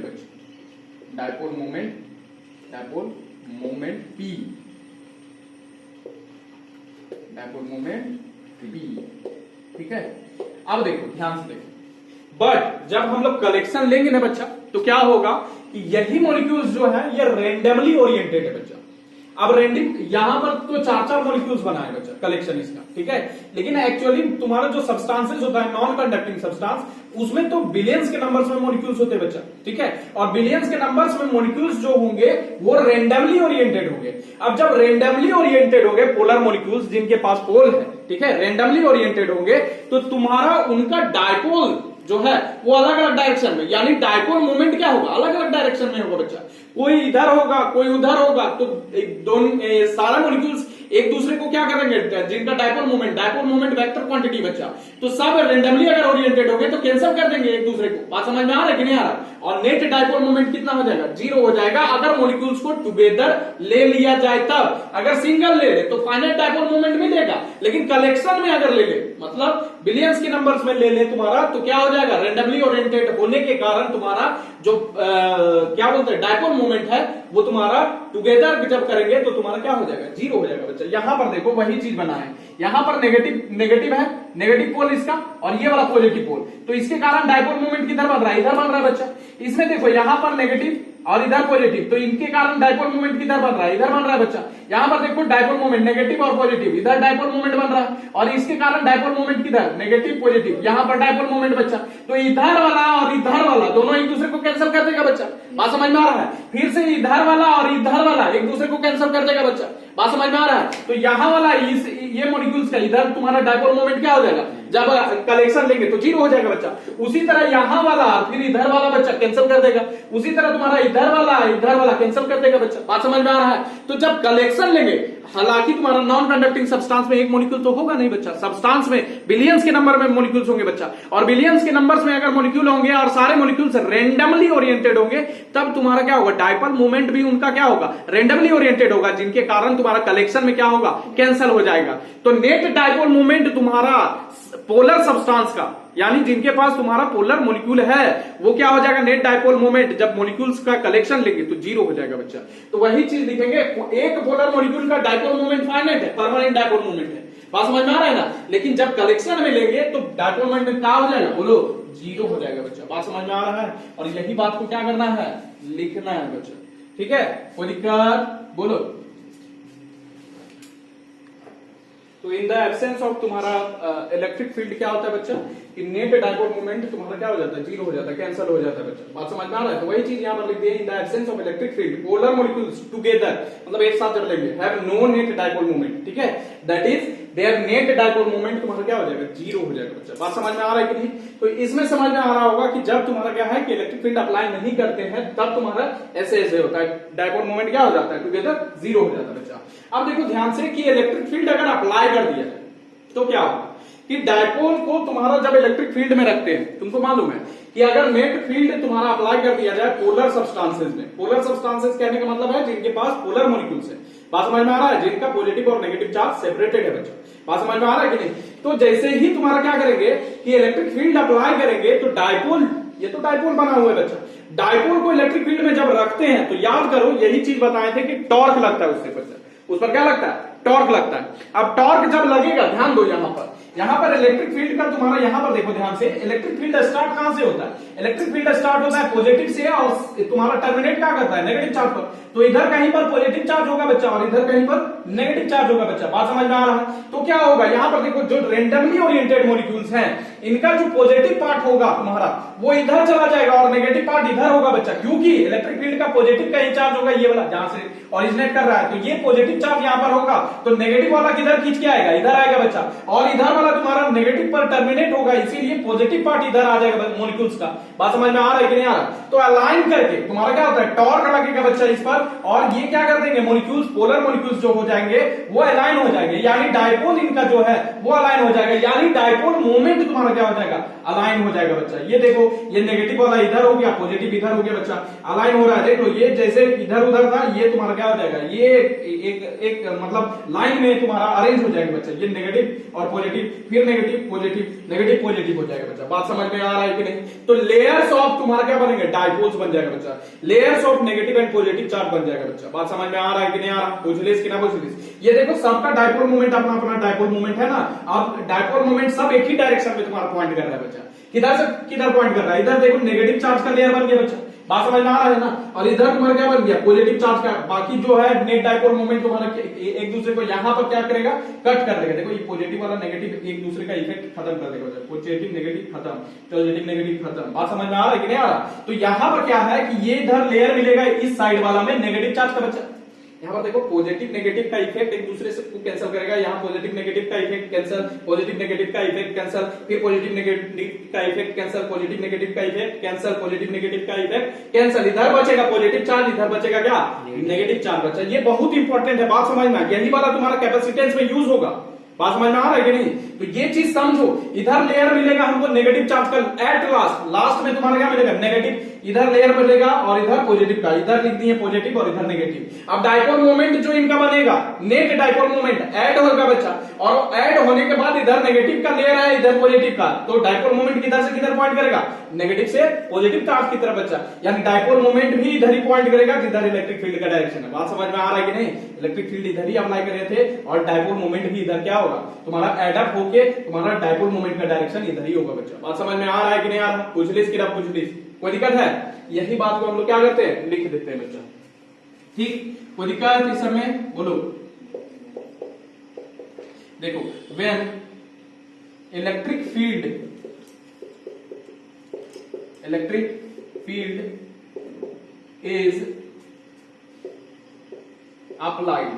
dipole moment P, dipole moment P। ठीक है, अब देखो ध्यान से देखो, बट जब हम लोग कलेक्शन लेंगे ना बच्चा, तो क्या होगा कि यही मॉलिक्यूल्स जो है ये रेंडमली ओरिएंटेड है बच्चा। अब रेंडम यहां पर तो चार चार मॉलिक्यूल्स बनाए बच्चा, कलेक्शन इसका। ठीक है, लेकिन एक्चुअली तुम्हारा जो सब्सटेंसेस होता है, नॉन कंडक्टिंग सब्सटेंस, उसमें तो बिलियंस के नंबर्स में मॉलिक्यूल्स होते हैं बच्चा। ठीक है, और बिलियंस के नंबर्स में मॉलिक्यूल्स जो होंगे वो रेंडमली ओरिएंटेड होंगे। अब जब रेंडमली ओरिएंटेड होंगे पोलर मॉलिक्यूल्स जिनके पास पोल है, ठीक है, रेंडमली ओरिएंटेड होंगे, तो तुम्हारा उनका डायपोल जो है वो अलग अलग डायरेक्शन में, यानी डायपोल मूवमेंट क्या होगा, अलग अलग डायरेक्शन में होगा बच्चा। कोई इधर होगा, कोई उधर होगा, तो दोनों सारा मॉलिक्यूल्स एक दूसरे को क्या करेंगे, जिनका डायपोल मूवमेंट वेक्टर क्वांटिटी बच्चा, तो सब रेंडमली अगर ओरिएंटेड होंगे तो कैंसिल कर देंगे एक दूसरे को। बात समझ में आ रहा है कि नहीं आ रहा? और नेट डायपोल मूवमेंट कितना हो जाएगा, 0 हो जाएगा अगर मॉलिक्यूल्स को टुगेदर ले लिया जाए तब। अगर सिंगल ले ले तो फाइनाइट डायपोल मूवमेंट मिलेगा, लेकिन कलेक्शन में अगर ले ले, मतलब बिलियंस के नंबर्स में ले ले तुम्हारा, तो क्या हो जाएगा, रेंडमली ओरिएंटेड होने के कारण तुम्हारा जो क्या बोलते हैं डायपोल मूवमेंट है वो तुम्हारा टुगेदर जब करेंगे तो तुम्हारा क्या हो जाएगा, 0 हो जाएगा बच्चा। यहां पर देखो वही चीज बना है, यहां पर नेगेटिव है, नेगेटिव पोल इसका, और ये वाला पॉजिटिव पोल, तो इसके कारण डायपोल मूवमेंट किधर बन रहा है, इधर बन रहा है बच्चा। इसमें देखो यहां पर नेगेटिव और इधर पॉजिटिव, तो इनके कारण डायपोल मूवमेंट किधर बन रहा है, इधर बन रहा है बच्चा। यहां पर देखो डायपोल मूवमेंट नेगेटिव और पॉजिटिव, इधर डायपोल मूवमेंट बन रहा है, और इसके कारण डायपोल मूवमेंट किधर, नेगेटिव पॉजिटिव, यहां पर डायपोल मूवमेंट बच्चा। तो इधर वाला और इधर वाला दोनों एक दूसरे को कैंसिल कर देगा बच्चा। बात समझ में आ रहा है? फिर से इधर वाला और इधर वाला एक दूसरे को कैंसिल कर देगा बच्चा। बात समझ में आ रहा है? तो यहां वाला ये मॉलिक्यूल्स का इधर तुम्हारा डायपोल मोमेंट क्या हो जाएगा, जब कलेक्शन लेंगे तो 0 हो जाएगा बच्चा। उसी तरह यहां वाला फिर इधर वाला बच्चा कैंसिल कर देगा, उसी तरह तुम्हारा इधर वाला कैंसिल कर देगा बच्चा। बात समझ में आ रहा है? तो जब कलेक्शन लेंगे, हालांकि तुम्हारा नॉन कंडक्टिंग सब्सटेंस में एक मॉलिक्यूल तो होगा नहीं बच्चा, सब्सटेंस में बिलियंस के नंबर में मॉलिक्यूल्स होंगे बच्चा, और बिलियंस के नंबर्स में अगर मॉलिक्यूल होंगे और सारे मॉलिक्यूल्स रेंडमली ओरिएंटेड होंगे, तब तुम्हारा क्या होगा, डायपोल मूवमेंट भी उनका क्या होगा, रेंडमली ओरिएंटेड होगा, जिनके कारण तुम्हारा कलेक्शन में क्या होगा, कैंसिल हो जाएगा। तो नेट डायपोल मूवमेंट तुम्हारा पोलर सब्सटेंस का, यानी जिनके पास तुम्हारा पोलर मॉलिक्यूल है, वो क्या हो जाएगा, नेट डायपोल मोमेंट जब मॉलिक्यूल्स का कलेक्शन लेंगे तो 0 हो जाएगा बच्चा। तो वही चीज लिखेंगे, एक पोलर मॉलिक्यूल का डायपोल मोमेंट फाइनाइट है, परमानेंट डायपोल मोमेंट है। बात समझ में आ रहा है ना? लेकिन जब कलेक्शन में लेंगे तो डायपोल मोमेंट में क्या हो जाएगा, बोलो, 0 हो जाएगा बच्चा। बात समझ में आ रहा है? और यही बात को क्या करना है, लिखना है बच्चा। ठीक है, कोई दिक्कत, बोलो। तो इन द एब्सेंस ऑफ तुम्हारा इलेक्ट्रिक फील्ड क्या होता है बच्चा, कि नेट डायपोल मोमेंट तुम्हारा क्या हो जाता है, 0 हो जाता है, कैंसिल हो जाता है बच्चा। बात समझ में आ रहा है? तो वही चीज यहां पर लिख दिए, in the absence of electric field polar molecules together, मतलब एक साथ जब लेंगे, have no net dipole moment. ठीक है, that is their net dipole moment तुम्हारा क्या हो जाएगा, जीरो हो जाएगा बच्चा। बात समझ में आ रहा है कि नहीं? तो इसमें समझ में आ रहा होगा कि जब तुम्हारा क्या है कि इलेक्ट्रिक फील्ड अप्लाई नहीं करते हैं तब तुम्हारा ऐसे ऐसे होता है, डायपोल मोमेंट क्या हो जाता है, टुगेदर जीरो हो जाता है बच्चा। अब देखो ध्यान से कि इलेक्ट्रिक फील्ड अगर अप्लाई कर दिया जाए तो क्या होगा कि डायपोल को तुम्हारा जब इलेक्ट्रिक फील्ड में रखते हैं, तुमको मालूम है कि अगर नेट फील्ड तुम्हारा अप्लाई कर दिया जाए पोलर सब्सटेंसेस में, पोलर सब्सटेंसेस कहने का मतलब है जिनके पास पोलर मॉलिक्यूल्स है, बात समझ में आ रहा है, जिनका पॉजिटिव और नेगेटिव चार्ज सेपरेटेड है बच्चा, बात समझ में आ रहा है कि नहीं? तो जैसे ही तुम्हारा क्या करेंगे कि इलेक्ट्रिक फील्ड अप्लाई करेंगे तो डायपोल, ये तो डायपोल बना हुआ है बच्चा, डायपोल को इलेक्ट्रिक फील्ड में जब रखते हैं तो याद करो यही चीज बताए थे कि टॉर्क लगता है उससे बच्चा, उस पर क्या लगता है, टॉर्क लगता है। अब टॉर्क जब लगेगा, ध्यान दो यहां पर इलेक्ट्रिक फील्ड का तुम्हारा, यहां पर देखो ध्यान से, इलेक्ट्रिक फील्ड स्टार्ट कहां से होता है, इलेक्ट्रिक फील्ड स्टार्ट होता है पॉजिटिव से और तुम्हारा टर्मिनेट क्या करता है, नेगेटिव चार्ज पर। तो इधर कहीं पर पॉजिटिव चार्ज होगा बच्चा और इधर कहीं पर नेगेटिव चार्ज होगा बच्चा, बात समझ में आ रहा है? तो क्या होगा यहां पर देखो, जो रेंडमली ओरिएंटेड मॉलिक्यूल्स हैं इनका जो पॉजिटिव पार्ट होगा तुम्हारा वो इधर चला जाएगा और नेगेटिव पार्ट इधर होगा बच्चा, क्योंकि इलेक्ट्रिक फील्ड का पॉजिटिव कहीं चार्ज होगा, ये वाला जहां से ओरिजिनेट कर रहा है, तो ये पॉजिटिव चार्ज यहां पर होगा, तो नेगेटिव वाला किधर खींच के आएगा, इधर आएगा बच्चा, और इधर वाला तुम्हारा नेगेटिव पर टर्मिनेट होगा, इसीलिए पॉजिटिव पार्ट इधर आ जाएगा मॉलिक्यूल्स का। बात समझ में आ रहा है कि नहीं आ रहा? तो अलाइन करके तुम्हारा क्या होता है, टॉर्क लगेगा बच्चा इस पर, और ये क्या कर देंगे, मॉलिक्यूल्स, पोलर मॉलिक्यूल्स जो हो जाएंगे वो अलाइन हो जाएंगे, यानी डायपोल इनका जो है वो अलाइन हो जाएगा, यानी डायपोल मोमेंट तुम्हारा क्या हो जाएगा, अलाइन हो जाएगा बच्चा। ये देखो, ये नेगेटिव वाला इधर हो गया, पॉजिटिव इधर हो गया बच्चा, अलाइन हो रहा है। देखो ये जैसे इधर उधर था, ये तुम्हारा क्या हो जाएगा, ये एक मतलब लाइन में तुम्हारा अरेंज हो जाएगा बच्चा, ये नेगेटिव और पॉजिटिव, फिर नेगेटिव पॉजिटिव नेगेटिव पॉजिटिव हो जाएगा बच्चा। बात समझ में आ रहा है कि नहीं? तो लेयर्स ऑफ तुम्हारा क्या बनेंगे, डायपोल्स बन जाएगा बच्चा, layers of negative and positive charge बन जाएगा बच्चा। बात समझ में आ रहा है कि नहीं आ रहा? पूछ लिस कि ना पूछ लिस? ये देखो सबका डायपोल मोमेंट अपना अपना डायपोल मोमेंट है ना, अब डायपोल मोमेंट सब एक ही डायरेक्शन में तुम्हारा पॉइंट कर रहा है बच्चा, किधर से किधर पॉइंट कर रहा है, इधर देखो नेगेटिव चार्ज का लेयर बन गया बच्चा, बात समझ में आ रहा है ना, और इधर तुम्हारा क्या बन गया, पॉजिटिव चार्ज का। बाकी जो है नेट डायपोल मोमेंट तुम्हारा एक दूसरे को यहां पर क्या करेगा, कट कर देगा। देखो ये पॉजिटिव वाला नेगेटिव एक दूसरे का इफेक्ट खत्म कर देगा, पॉजिटिव नेगेटिव खत्म, पॉजिटिव नेगेटिव खत्म। बात समझ में आ रहा है कि नहीं आ रहा? तो यहां पर क्या है कि ये इधर लेयर मिलेगा इस साइड वाला में नेगेटिव चार्ज का बच्चा, यहाँ पर देखो पॉजिटिव नेगेटिव का इफेक्ट एक दूसरे से कैंसिल करेगा, यहाँ पॉजिटिव नेगेटिव का इफेक्ट कैंसिल, पॉजिटिव नेगेटिव का इफेक्ट कैंसिल, फिर पॉजिटिव नेगेटिव का इफेक्ट कैंसिल, पॉजिटिव नेगेटिव का इफेक्ट कैंसिल, पॉजिटिव नेगेटिव का इफेक्ट कैंसिल, इधर बचेगा पॉजिटिव चार्ज, इधर बचेगा क्या, नेगेटिव चार्ज बचा। ये बहुत इंपॉर्टेंट है, बात समझना, यही वाला तुम्हारा कैपेसिटेंस में यूज होगा। बात समझ में आ रहा है कि नहीं? तो ये चीज समझो, इधर लेयर मिलेगा हमको नेगेटिव चार्ज का, एट लास्ट में तुम्हारा क्या मिलेगा, नेगेटिव, इधर लेयर मिलेगा और इधर पॉजिटिव का, इधर लिख दिए पॉजिटिव और इधर नेगेटिव। अब डायपोल मोमेंट जो इनका बनेगा, नेट डायपोल मोमेंट ऐड होगा बच्चा, और ऐड होने के बाद इधर नेगेटिव का लेयर है, इधर पॉजिटिव का, तो डायपोल मोमेंट किधर से किधर पॉइंट करेगा, नेगेटिव से पॉजिटिव चार्ज की तरफ बच्चा, यानी डायपोल मोमेंट भी इधर ही पॉइंट करेगा जिधर इलेक्ट्रिक फील्ड का डायरेक्शन है। बात समझ में आ रहा है कि नहीं? इलेक्ट्रिक फील्ड इधर ही अप्लाई कर रहे थे और डायपोल मोमेंट भी इधर क्या होगा, तुम्हारा एडअप होके तुम्हारा डायपोल मोमेंट का डायरेक्शन इधर ही होगा बच्चा। बात समझ में आ रहा है कि नहीं आ रहा? पूछ लिस कि ना पूछ लिस? कोई दिक्कत है? यही बात को हम लोग क्या करते हैं, लिख देते हैं बच्चा। ठीक, कोई दिक्कत इस समय? बोलो। देखो, when electric field is applied,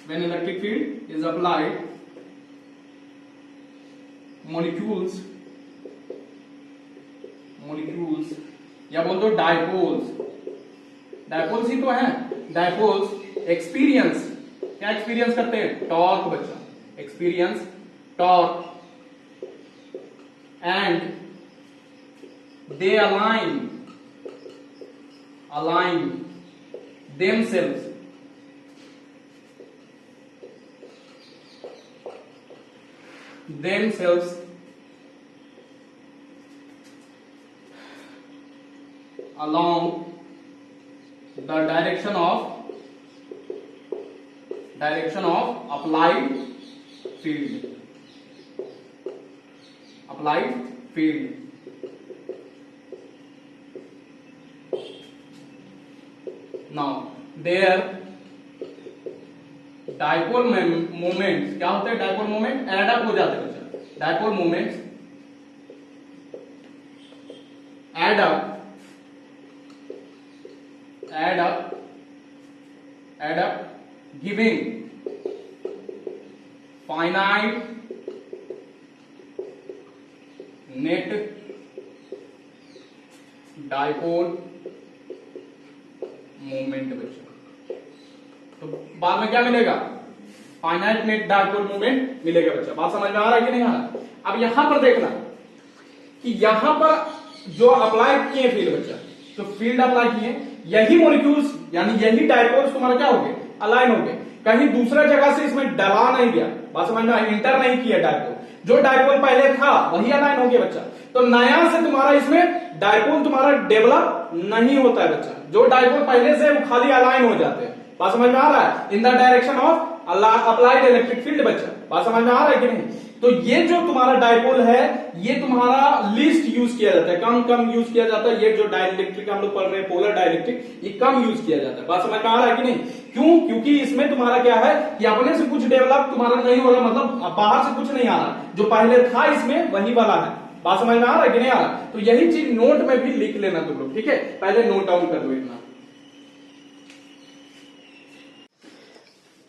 when electric field is applied, molecules या बोल दो डायपोल्स ही तो है, डायपोल्स एक्सपीरियंस, क्या एक्सपीरियंस करते हैं, टॉर्क बच्चा, experience torque, and they align themselves along the direction of applied field. Now their dipole moments क्या होते हैं, डायपोल मोमेंट एडअप हो जाते हैं बच्चा, dipole moments add up giving finite net dipole moment बच्चा। तो बाद में क्या मिलेगा? फाइनाइट नेट डायपोल मोमेंट मिलेगा बच्चा। बात समझ में आ रहा है कि नहीं आ रहा? अब यहां पर देखना कि यहां पर जो अप्लाई किए फील्ड बच्चा, तो फील्ड अप्लाई किए, यही मॉलिक्यूल्स यानी यही डायपोल्स तुम्हारा क्या हो गए? अलाइन हो गए। कहीं दूसरा जगह से इसमें डला नहीं गया। बात समझ में? इंटर नहीं किया डायपोल। जो डायपोल पहले था वही अलाइन हो गया बच्चा। तो नया से तुम्हारा इसमें डायपोल तुम्हारा डेवलप नहीं होता है बच्चा। जो डायपोल पहले से वो खाली अलाइन हो जाते हैं। बात समझ में आ रहा है? In the direction of applied electric field बच्चा। बात समझ में आ रहा है कि नहीं? तो ये जो तुम्हारा डायपोल है ये तुम्हारा लीस्ट यूज किया जाता है, कम यूज किया जाता है। ये जो डाइलेक्ट्रिक हम लोग पढ़ रहे हैं पोलर डाइलेक्ट्रिक, ये कम यूज किया जाता है। बात समझ में आ रहा है कि नहीं? क्यों? क्योंकि इसमें तुम्हारा क्या है कि अपने से कुछ डेवलप तुम्हारा नहीं हो रहा, मतलब बाहर से कुछ नहीं आ रहा, जो पहले था इसमें वही वाला है। बात समझ में आ रहा है कि नहीं आ रहा? तो यही चीज नोट में भी लिख लेना तुम लोग, ठीक है? पहले नोट डाउन कर लो इतना।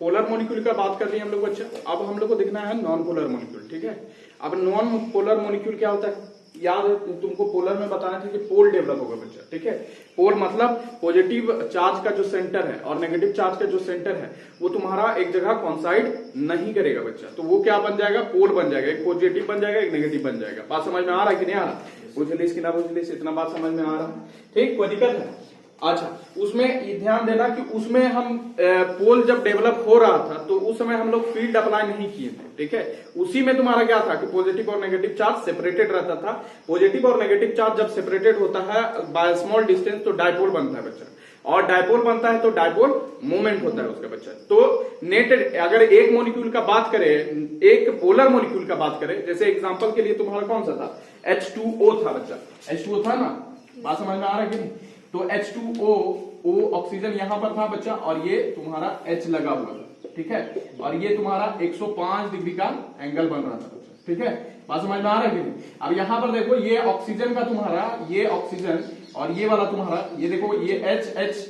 पोलर मॉलिक्यूल का बात कर रहे हैं हम लोग बच्चा। अब हम लोग को देखना है नॉन पोलर मॉलिक्यूल, ठीक है? अब नॉन पोलर मॉलिक्यूल क्या होता है? याद है तुमको पोलर में बताना था कि पोल डेवलप होगा बच्चा, ठीक है? पोल मतलब पॉजिटिव चार्ज का जो सेंटर है और नेगेटिव चार्ज का जो सेंटर है वो तुम्हारा एक जगह कॉन्साइड नहीं करेगा बच्चा। तो वो क्या बन जाएगा? पोल बन जाएगा। एक पॉजिटिव बन जाएगा, एक नेगेटिव बन जाएगा। बात समझ में आ रहा है कि नहीं आ रहा? बुझलिस कि ना बुझलिस? इतना बात समझ में आ रहा है? ठीक, कोई दिक्कत है? अच्छा, उसमें ध्यान देना कि उसमें हम पोल जब डेवलप हो रहा था तो उस समय हम लोग फील्ड अप्लाई नहीं किए थे, ठीक है? उसी में तुम्हारा क्या था कि पॉजिटिव और नेगेटिव चार्ज सेपरेटेड रहता था। पॉजिटिव और नेगेटिव चार्ज जब सेपरेटेड होता है बाय स्मॉल डिस्टेंस तो डायपोल बनता है बच्चा, और डायपोल बनता है तो डायपोल मोमेंट होता है उसका बच्चा। तो नेट अगर एक मॉलिक्यूल का बात करें, एक पोलर मॉलिक्यूल का बात करें, जैसे एग्जांपल के लिए तुम्हारा कौन सा था? H2O था बच्चा। H2O था ना? बात समझ में आ रहा है कि नहीं? तो H2O, O ऑक्सीजन यहां पर था बच्चा, और ये तुम्हारा H लगा हुआ था, ठीक है? और ये तुम्हारा 105 डिग्री का एंगल बन रहा था बच्चा, ठीक है? बात समझ में आ रहा है कि नहीं? अब यहां पर देखो ये ऑक्सीजन का तुम्हारा, ये ऑक्सीजन और ये वाला तुम्हारा, ये देखो ये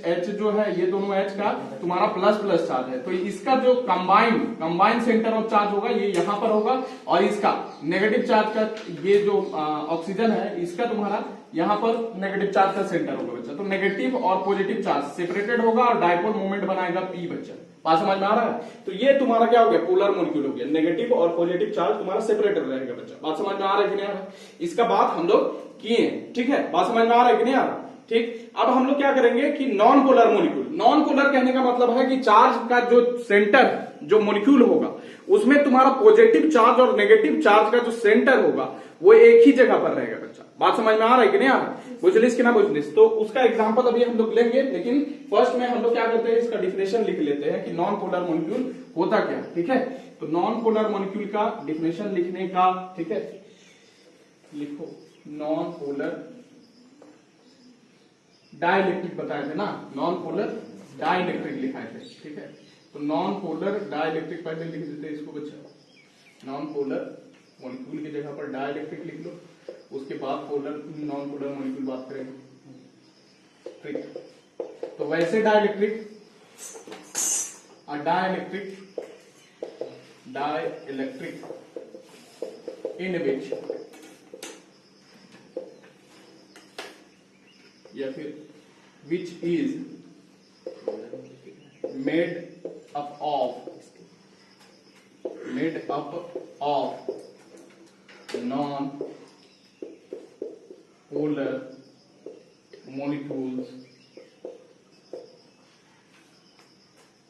H जो है ये दोनों H का तुम्हारा प्लस प्लस चार्ज है। तो इसका जो कंबाइन सेंटर ऑफ चार्ज होगा ये यहां पर होगा, और इसका नेगेटिव चार्ज का ये जो ऑक्सीजन है इसका तुम्हारा यहां पर नेगेटिव चार्ज का सेंटर होगा बच्चा। तो नेगेटिव और पॉजिटिव चार्ज सेपरेटेड होगा और डायपोल मोमेंट बनाएगा P बच्चा। बात समझ में आ रहा है? तो ये तुम्हारा क्या हो गया? पोलर मॉलिक्यूल हो गया। नेगेटिव और पॉजिटिव चार्ज तुम्हारा सेपरेटेड रहेगा बच्चा। बात समझ में आ रहा है कि नहीं आ रहा है? इसका बात हम लोग किए, ठीक है? बात समझ में आ रहा है कि नहीं आ रहा? ठीक, अब हम लोग क्या करेंगे कि non polar molecule. Non polar कहने का मतलब है कि चार्ज का जो सेंटर जो मॉलिक्यूल होगा उसमें तुम्हारा पॉजिटिव चार्ज और नेगेटिव चार्ज का जो सेंटर होगा वो एक ही जगह पर रहेगा बच्चा। बात समझ में आ रहा है कि नहीं आ रहा? बुझलिस कि ना बुझलिस? तो उसका एग्जांपल अभी हम लोग लेंगे, लेकिन फर्स्ट में हम लोग क्या करते हैं इसका डिफिनेशन लिख लेते हैं कि नॉन पोलर मॉलिक्यूल होता क्या, ठीक है? तो नॉन पोलर मॉलिक्यूल का डिफिनेशन लिखने का, ठीक है, लिखो नॉन पोलर डाइलेक्ट्रिक बताए थे ना, नॉन पोलर डाइलेक्ट्रिक लिखाए थे, ठीक है? तो नॉन पोलर डाइलेक्ट्रिक पहले लिख देते हैं इसको बच्चा। नॉन पोलर मॉलिक्यूल की जगह पर डाइलेक्ट्रिक लिख लो, उसके बाद पोलर नॉन पोलर मॉलिक्यूल बात करेंगे, ठीक? तो वैसे डाइलेक्ट्रिक इन विच या फिर which is made up of non polar molecules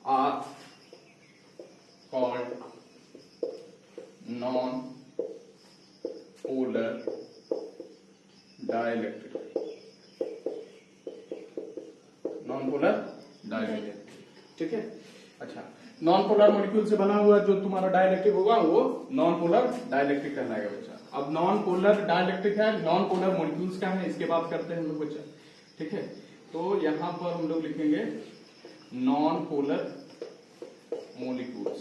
are called non-polar dielectric. non-polar dielectric, ठीक है? अच्छा, नॉन पोलर मॉलिक्यूल से बना हुआ जो तुम्हारा डाइलेक्ट्रिक होगा वो नॉन पोलर डाइलेक्ट्रिक कहलाएगा बच्चा। अब नॉन पोलर डाइलेक्ट्रिक है, नॉन पोलर मॉलिक्यूल्स क्या है इसके बात करते हैं हम लोग बच्चा, ठीक है? तो यहां पर हम लोग लिखेंगे non polar molecules.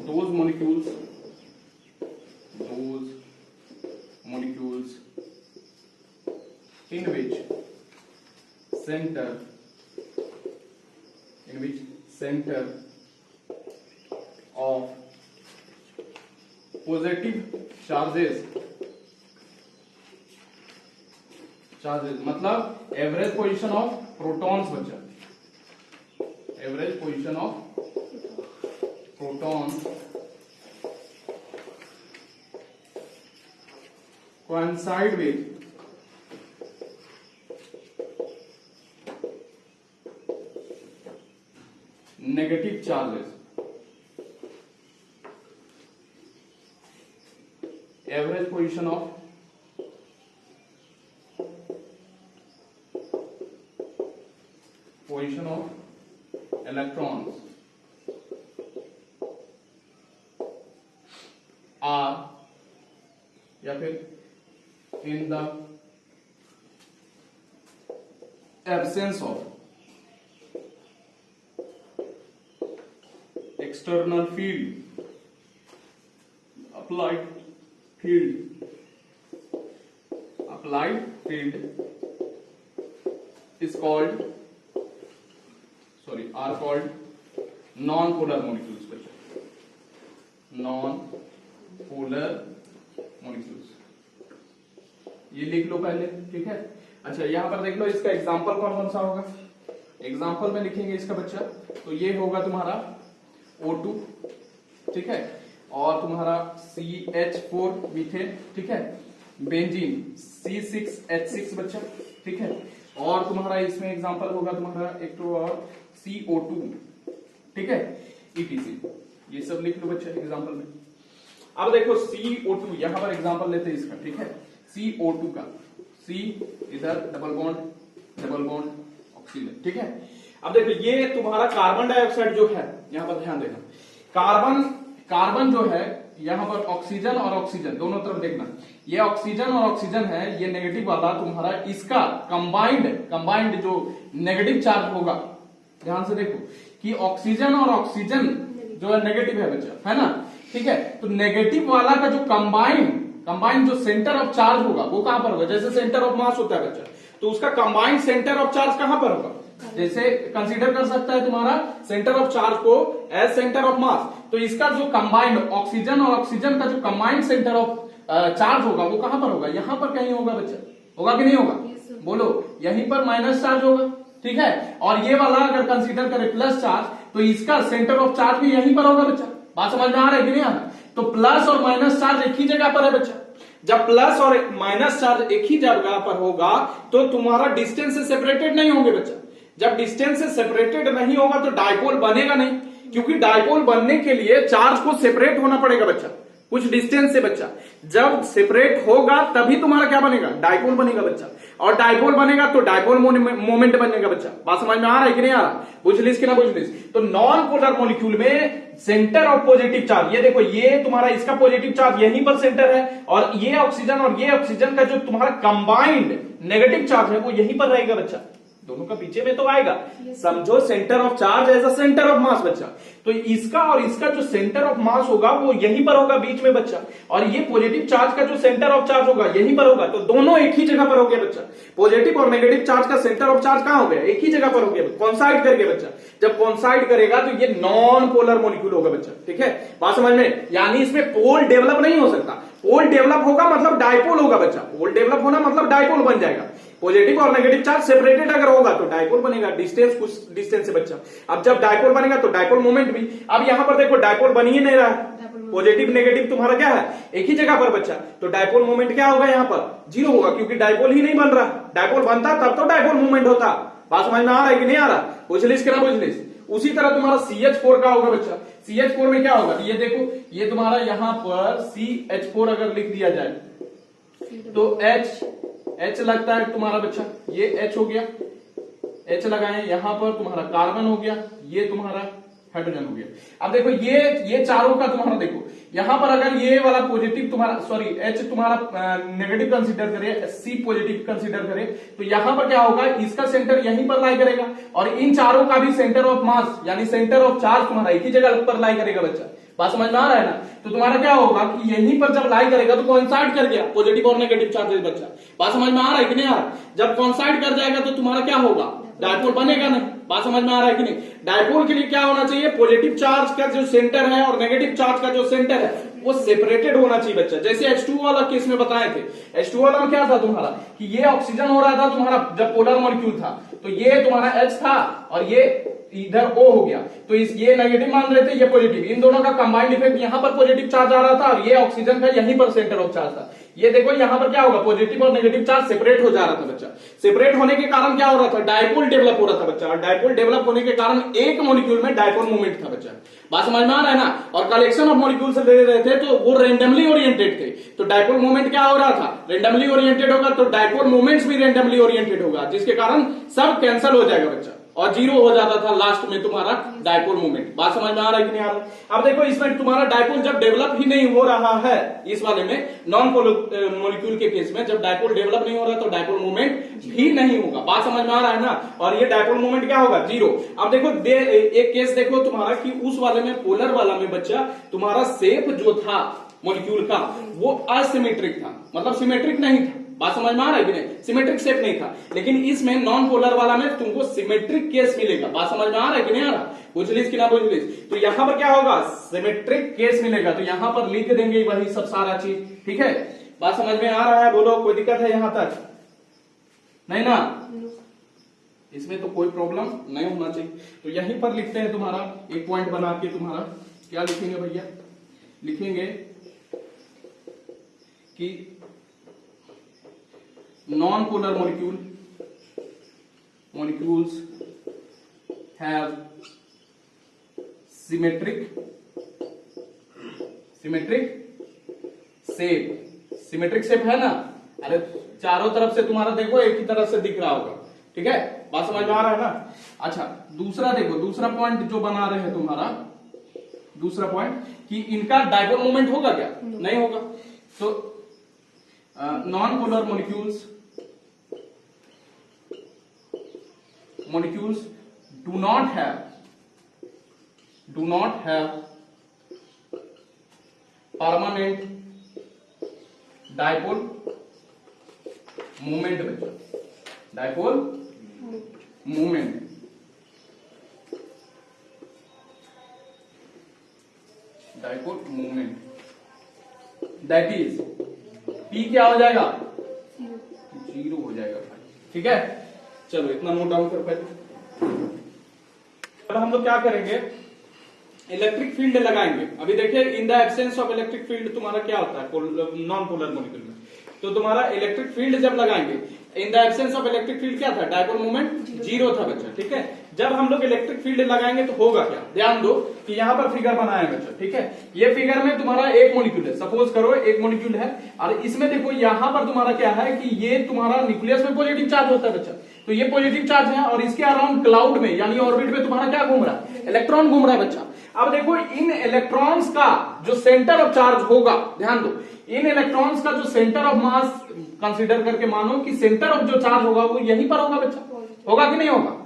those molecules in which center center of positive charges मतलब एवरेज पोजीशन ऑफ प्रोटॉन्स बच्चा, average position of protons coincide with negative charges, average position of electrons are या फिर in the absence of external field, applied field is called are called non-polar molecules बच्चों, non-polar molecules ये लिख लो पहले, ठीक है। अच्छा यहां पर देख लो इसका एग्जांपल कौन कौन सा होगा, एग्जांपल में लिखेंगे इसका बच्चा, तो ये होगा तुम्हारा O2, ठीक है, और तुम्हारा CH4 मीथेन, ठीक है, बेंजीन C6H6 बच्चा, ठीक है, और तुम्हारा इसमें एग्जांपल होगा तुम्हारा एक तो और CO2, ठीक है, ETC, ये सब लिख लो बच्चा एग्जांपल में। अब देखो CO2 यहां पर एग्जांपल लेते हैं इसका, ठीक है, CO2 का C इधर डबल बॉन्ड ऑक्सीजन, ठीक है। अब देखो ये तुम्हारा कार्बन डाइऑक्साइड जो है, यहां पर ध्यान देना, कार्बन जो है यहां पर ऑक्सीजन और ऑक्सीजन दोनों तरफ देखना, ये ऑक्सीजन और ऑक्सीजन है, ये नेगेटिव वाला तुम्हारा, इसका कंबाइंड जो नेगेटिव चार्ज होगा, ध्यान से देखो कि ऑक्सीजन और ऑक्सीजन जो है नेगेटिव है बच्चा, है ना, ठीक है। तो नेगेटिव वाला का जो कंबाइंड जो सेंटर ऑफ चार्ज होगा वो कहां पर होगा, जैसे सेंटर ऑफ मास होता है बच्चा, तो उसका कंबाइंड सेंटर ऑफ चार्ज कहां पर होगा, जैसे कंसीडर कर सकता है तुम्हारा सेंटर ऑफ चार्ज को एज सेंटर ऑफ मास, तो इसका जो कंबाइंड ऑक्सीजन और ऑक्सीजन का जो कंबाइंड सेंटर ऑफ चार्ज होगा वो कहां पर होगा, यहां पर कहीं होगा बच्चा, होगा कि नहीं होगा, बोलो, यहीं पर माइनस चार्ज होगा, ठीक है। और ये वाला अगर कंसीडर करें प्लस चार्ज, तो इसका सेंटर ऑफ चार्ज भी यहीं पर होगा बच्चा, बात समझ में आ रहा है कि नहीं आ रहा, तो प्लस और माइनस चार्ज एक ही जगह पर है बच्चा, जब प्लस और माइनस चार्ज एक ही जगह पर होगा तो तुम्हारा डिस्टेंस से सेपरेटेड नहीं होंगे बच्चा, जब डिस्टेंस से सेपरेटेड नहीं होगा तो डायपोल बनेगा नहीं, क्योंकि डायपोल बनने के लिए चार्ज को सेपरेट होना पड़ेगा बच्चा कुछ डिस्टेंस से बच्चा, जब सेपरेट होगा तभी तुम्हारा क्या बनेगा, डायपोल बनेगा बच्चा, और डायपोल बनेगा तो डायपोल मोमेंट बनेगा बच्चा, बात समझ में आ रहा है कि नहीं आ रहा, बुझलिस कि ना बुझलिस। तो नॉन पोलर मॉलिक्यूल में सेंटर ऑफ पॉजिटिव चार्ज, ये देखो ये तुम्हारा इसका पॉजिटिव चार्ज यहीं पर सेंटर है, और ये ऑक्सीजन का जो तुम्हारा कंबाइंड नेगेटिव चार्ज है वो यहीं पर रहेगा बच्चा, दोनों का पीछे में तो आएगा, समझो centre of charge as a centre of mass बच्चा, तो इसका और इसका जो सेंटर ऑफ मास होगा वो यहीं पर होगा बीच में बच्चा, और ये पॉजिटिव चार्ज का जो सेंटर ऑफ चार्ज होगा यहीं पर होगा, तो दोनों एक ही जगह पर हो गया बच्चा, पॉजिटिव और नेगेटिव चार्ज का सेंटर ऑफ चार्ज कहां हो गया, एक ही जगह पर हो गया, कॉन्साइड करके बच्चा, जब कॉन्साइड करेगा तो ये नॉन पोलर मॉलिक्यूल होगा बच्चा, ठीक है, बात समझ में, यानी इसमें पोल डेवलप नहीं हो सकता, पोल डेवलप होगा मतलब डायपोल होगा बच्चा, पोल डेवलप होना मतलब डायपोल बन जाएगा, पॉजिटिव और नेगेटिव चार्ज सेपरेटेड अगर होगा तो डायपोल बनेगा, डिस्टेंस कुछ डिस्टेंस से बच्चा, अब जब डायपोल बनेगा तो डायपोल मोमेंट भी, अब यहां पर देखो डायपोल बन ही नहीं रहा है, पॉजिटिव नेगेटिव तुम्हारा क्या है एक ही जगह पर बच्चा, तो डायपोल मोमेंट क्या होगा, यहां पर जीरो होगा, क्योंकि डायपोल ही नहीं बन रहा, डायपोल बनता तब तो डायपोल मूवमेंट होता, बात समझ में आ रहा है कि नहीं आ रहा, बुझलिस कि ना बुझलिस। उसी तरह तुम्हारा CH4 का होगा बच्चा, CH4 में क्या होगा, ये देखो ये तुम्हारा यहां पर CH4 अगर लिख दिया जाए तो H लगता है तुम्हारा बच्चा, ये H हो गया, H लगाए, यहां पर तुम्हारा कार्बन हो गया, ये तुम्हारा हाइड्रोजन हो गया। अब देखो ये चारों का तुम्हारा देखो यहां पर अगर ये वाला पॉजिटिव तुम्हारा H तुम्हारा नेगेटिव कंसीडर करे, C पॉजिटिव कंसीडर करे, तो यहां पर क्या होगा, इसका सेंटर यहीं पर लाई करेगा, और इन चारों का भी सेंटर ऑफ मास यानी सेंटर ऑफ चार्ज तुम्हारा एक ही जगह पर लाई करेगा बच्चा, बात समझ में आ रहा है ना। तो तुम्हारा क्या होगा कि यहीं पर जब लाई करेगा तो कोइंसाइड कर गया पॉजिटिव और नेगेटिव चार्जेस बच्चा, बात समझ में आ रहा है कि नहीं आ रहा, जब कोइंसाइड कर जाएगा तो तुम्हारा क्या होगा, डायपोल बनेगा नहीं, बात समझ में आ रहा है कि नहीं? डायपोल के लिए क्या होना चाहिए, पॉजिटिव चार्ज का जो सेंटर है और नेगेटिव चार्ज का जो सेंटर है वो सेपरेटेड होना चाहिए बच्चा। जैसे H2 वाला केस में बताए थे, H2 वाला में क्या था तुम्हारा कि ये ऑक्सीजन हो रहा था तुम्हारा जब पोलर मॉलिक्यूल था, तो ये तुम्हारा H था और ये इधर O हो गया, तो ये नेगेटिव मान रहे थे, ये पॉजिटिव, इन दोनों का कंबाइंड इफेक्ट यहां पर पॉजिटिव चार्ज आ रहा था और ये ऑक्सीजन का यहीं पर सेंटर ऑफ चार्ज था। ये देखो यहां पर क्या होगा, पॉजिटिव और नेगेटिव चार्ज सेपरेट हो जा रहा था बच्चा। सेपरेट होने के कारण क्या हो रहा था, डायपोल डेवलप हो रहा था बच्चा, और डायपोल डेवलप होने के कारण एक मॉलिक्यूल में डायपोल मूवमेंट था बच्चा। बात समझ में आ रहा है ना? और कलेक्शन ऑफ मॉलिक्यूल से ले रहे थे तो वो रेंडमली ओरिएंटेड थे, तो डायपोल मूवमेंट क्या हो रहा था, रेंडमली ओरिएंटेड होगा, तो डायपोल मूवमेंट्स भी रेंडमली ओरिएंटेड होगा, जिसके कारण सब कैंसिल हो जाएगा बच्चा और जीरो हो जाता था लास्ट में तुम्हारा डायपोल मूवमेंट। बात समझ में आ रहा है कि नहीं आ रहा? अब देखो इसमें तुम्हारा डायपोल जब डेवलप ही नहीं हो रहा है, इस वाले में नॉन मॉलिक्यूल के केस में जब डायपोल डेवलप नहीं हो रहा तो डायपोल मूवमेंट भी नहीं होगा। बात समझ में आ रहा है ना? और ये डायपोल मूवमेंट क्या होगा, जीरो। अब देखो एक केस देखो तुम्हारा कि उस वाले में, पोलर वाला में बच्चा, तुम्हारा शेप जो था मॉलिक्यूल का वो असिमेट्रिक था, मतलब सिमेट्रिक नहीं था। बात समझ में आ रहा है कि नहीं? सिमेट्रिक शेप नहीं था, लेकिन इसमें नॉन पोलर वाला में तुमको सिमेट्रिक केस मिलेगा। बात समझ में आ रहा है कि नहीं आ रहा? बुझलिस कि ना बुझलिस? तो यहां पर क्या होगा, सिमेट्रिक केस मिलेगा, तो यहां पर लिख देंगे वही सब सारा चीज, ठीक है? बात समझ में आ रहा है? बोलो, कोई दिक्कत है यहां तक? नहीं ना? इसमें तो कोई प्रॉब्लम नहीं होना चाहिए। तो यहीं पर लिखते हैं तुम्हारा एक पॉइंट बना के, तुम्हारा क्या लिखेंगे भैया, लिखेंगे कि non-polar molecules have symmetric shape है ना? अरे चारों तरफ से तुम्हारा देखो एक ही तरफ से दिख रहा होगा, ठीक है? बात समझ में आ रहा है ना? अच्छा, दूसरा देखो, दूसरा पॉइंट जो बना रहे हैं तुम्हारा, दूसरा पॉइंट कि इनका डायपोल मोमेंट होगा क्या? नहीं होगा। तो non polar molecules do not have permanent dipole moment बच्चों, dipole moment, that is P क्या हो जाएगा, जीरो हो जाएगा भाई, ठीक है? चलो इतना नोट डाउन करो पहले। अब हम लोग क्या करेंगे, इलेक्ट्रिक फील्ड लगाएंगे। अभी देखिए, इन the absence of electric field तुम्हारा क्या होता है नॉन पोलर मॉलिक्यूल में, तो तुम्हारा इलेक्ट्रिक फील्ड जब लगाएंगे, इन the absence of electric field क्या था, डायपोल मोमेंट जीरो था बच्चा, ठीक है? जब हम लोग इलेक्ट्रिक फील्ड लगाएंगे तो होगा क्या, ध्यान दो कि यहां पर फिगर बनाया है बच्चा, ठीक है? ये फिगर में तुम्हारा एक मॉलिक्यूल है, सपोज करो एक मॉलिक्यूल है, और इसमें देखो यहां पर तुम्हारा क्या है कि ये तुम्हारा न्यूक्लियस में पॉजिटिव चार्ज होता है बच्चा, तो ये पॉजिटिव चार्ज है, और इसके अराउंड क्लाउड में यानी ऑर्बिट में तुम्हारा क्या घूम रहा है, इलेक्ट्रॉन घूम रहा है बच्चा। अब देखो इन इलेक्ट्रॉन्स का जो सेंटर ऑफ चार्ज होगा, ध्यान दो, इन इलेक्ट्रॉन्स का जो सेंटर ऑफ मास कंसीडर करके मानो कि सेंटर ऑफ जो चार्ज होगा वो यहीं पर होगा बच्चा, होगा कि नहीं होगा?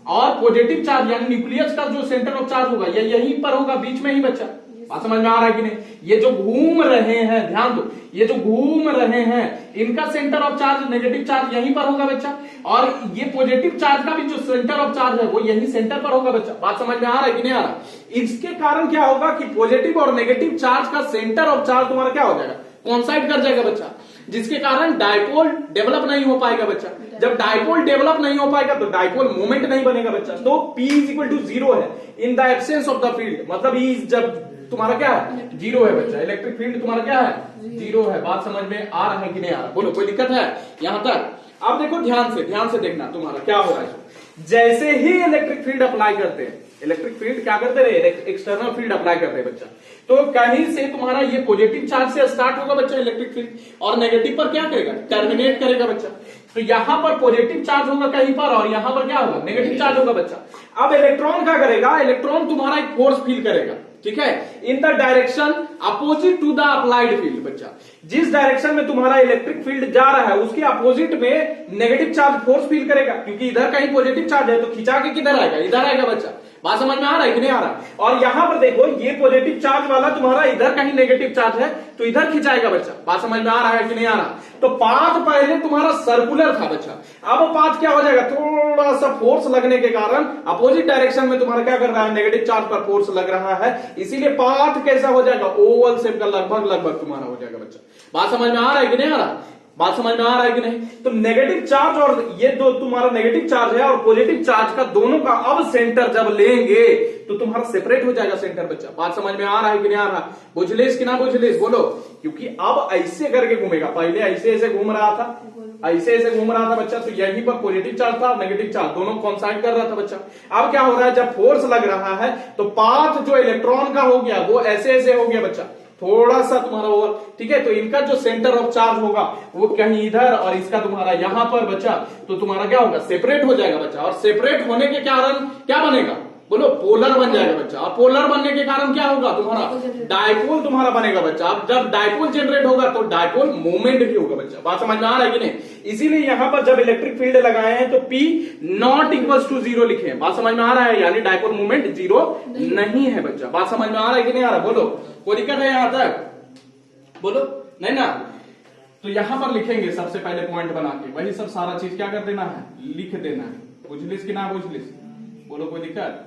और पॉजिटिव चार्ज यानी न्यूक्लियस का जो सेंटर ऑफ चार्ज होगा ये यहीं पर होगा, बीच में ही बच्चा। बात समझ में आ रहा है कि नहीं? ये जो घूम रहे हैं, ध्यान दो, ये जो घूम रहे हैं इनका centre of charge, negative charge यहीं पर होगा बच्चा, और ये पॉजिटिव चार्ज का भी जो सेंटर ऑफ चार्ज है वो यहीं सेंटर पर होगा बच्चा। बात समझ में आ रहा है कि नहीं आ रहा? इसके कारण क्या होगा कि पॉजिटिव और नेगेटिव चार्ज का सेंटर ऑफ चार्ज तुम्हारा क्या हो जाएगा, कोइंसाइड कर जाएगा बच्चा, जिसके कारण डायपोल डेवलप नहीं हो पाएगा बच्चा। जब डायपोल डेवलप नहीं हो पाएगा तो डायपोल मोमेंट नहीं बनेगा बच्चा। तो P is equal to zero है in the absence of the field, मतलब E जब तुम्हारा क्या है, जीरो है बच्चा, इलेक्ट्रिक फील्ड तुम्हारा क्या है, जीरो है। बात समझ में आ रहा है कि नहीं आ रहा? बोलो, कोई दिक्कत है यहां तक? अब देखो ध्यान से देखना तुम्हारा क्या हो रहा है। जैसे ही इलेक्ट्रिक फील्ड अप्लाई करते हैं, इलेक्ट्रिक फील्ड क्या करते रहे, एक्सटर्नल फील्ड अप्लाई करते हैं बच्चा, तो कहीं से तुम्हारा ये पॉजिटिव चार्ज से स्टार्ट होगा बच्चा इलेक्ट्रिक फील्ड, और नेगेटिव पर क्या करेगा, टर्मिनेट करेगा बच्चा। तो यहां पर पॉजिटिव चार्ज होगा कहीं पर, और यहां पर क्या होगा, नेगेटिव चार्ज होगा बच्चा। अब इलेक्ट्रॉन क्या करेगा, इलेक्ट्रॉन तुम्हारा एक फोर्स फील करेगा, ठीक है, in the direction opposite to the applied field बच्चा। जिस डायरेक्शन में तुम्हारा इलेक्ट्रिक फील्ड जा रहा है उसके अपोजिट में नेगेटिव चार्ज फोर्स फील करेगा, क्योंकि इधर कहीं पॉजिटिव चार्ज है तो खिंचा के किधर आएगा, इधर आएगा बच्चा। बात समझ में आ रहा है कि नहीं आ रहा? और यहां पर देखो ये पॉजिटिव चार्ज वाला तुम्हारा इधर कहीं नेगेटिव चार्ज है तो इधर खिंचाएगा बच्चा। बात समझ में आ रहा है कि नहीं आ रहा? तो पाथ पहले तुम्हारा सर्कुलर था बच्चा, अब पाथ क्या हो जाएगा, थोड़ा सा फोर्स लगने के कारण अपोजिट डायरेक्शन में तुम्हारा क्या कर रहा है, नेगेटिव चार्ज पर फोर्स लग रहा है, इसीलिए पाथ कैसा हो जाएगा, ओवल शेप का लगभग लगभग तुम्हारा हो जाएगा बच्चा। बात समझ में आ रहा है कि नहीं आ रहा? बात समझ में आ रहा है कि नहीं? तो नेगेटिव चार्ज और ये दो तुम्हारा नेगेटिव चार्ज है और पॉजिटिव चार्ज का दोनों का अब सेंटर जब लेंगे तो तुम्हारा सेपरेट हो जाएगा सेंटर बच्चा। बात समझ में आ रहा है कि नहीं आ रहा? बुझलिस कि ना बुझलिस बोलो? क्योंकि अब ऐसे करके घूमेगा, पहले ऐसे ऐसे घूम रहा था, ऐसे ऐसे घूम रहा था बच्चा, तो यहीं पर पॉजिटिव चार्ज था नेगेटिव चार्ज दोनों कॉन्साइड कर रहा था बच्चा। अब क्या हो रहा है, जब फोर्स लग रहा है तो पाथ जो इलेक्ट्रॉन का हो गया वो ऐसे ऐसे हो गया बच्चा, थोड़ा सा तुम्हारा ओवर, ठीक है। तो इनका जो सेंटर ऑफ चार्ज होगा वो कहीं इधर और इसका तुम्हारा यहां पर बच्चा, तो तुम्हारा क्या होगा, सेपरेट हो जाएगा बच्चा। और सेपरेट होने के कारण क्या बनेगा, बोलो, पोलर बन जाएगा बच्चा। और पोलर बनने के कारण क्या होगा, तुम्हारा डायपोल तुम्हारा बनेगा बच्चा। अब जब डायपोल जनरेट होगा तो डायपोल मूवमेंट भी होगा बच्चा। बात समझ में आ रहा है कि नहीं? इसीलिए यहां पर जब इलेक्ट्रिक फील्ड लगाए हैं तो P not equal to zero लिखे हैं। बात समझ में आ रहा है? यानी डायपोल मूवमेंट जीरो नहीं है बच्चा। बात समझ में आ रहा है कि नहीं आ रहा? बोलो, कोई दिक्कत है यहां तक? बोलो, नहीं ना? तो यहां पर लिखेंगे सबसे पहले पॉइंट बना के, वही सब सारा चीज क्या कर देना है, लिख देना है। बुझलिस कि ना बुझलिस? बोलो, कोई दिक्कत?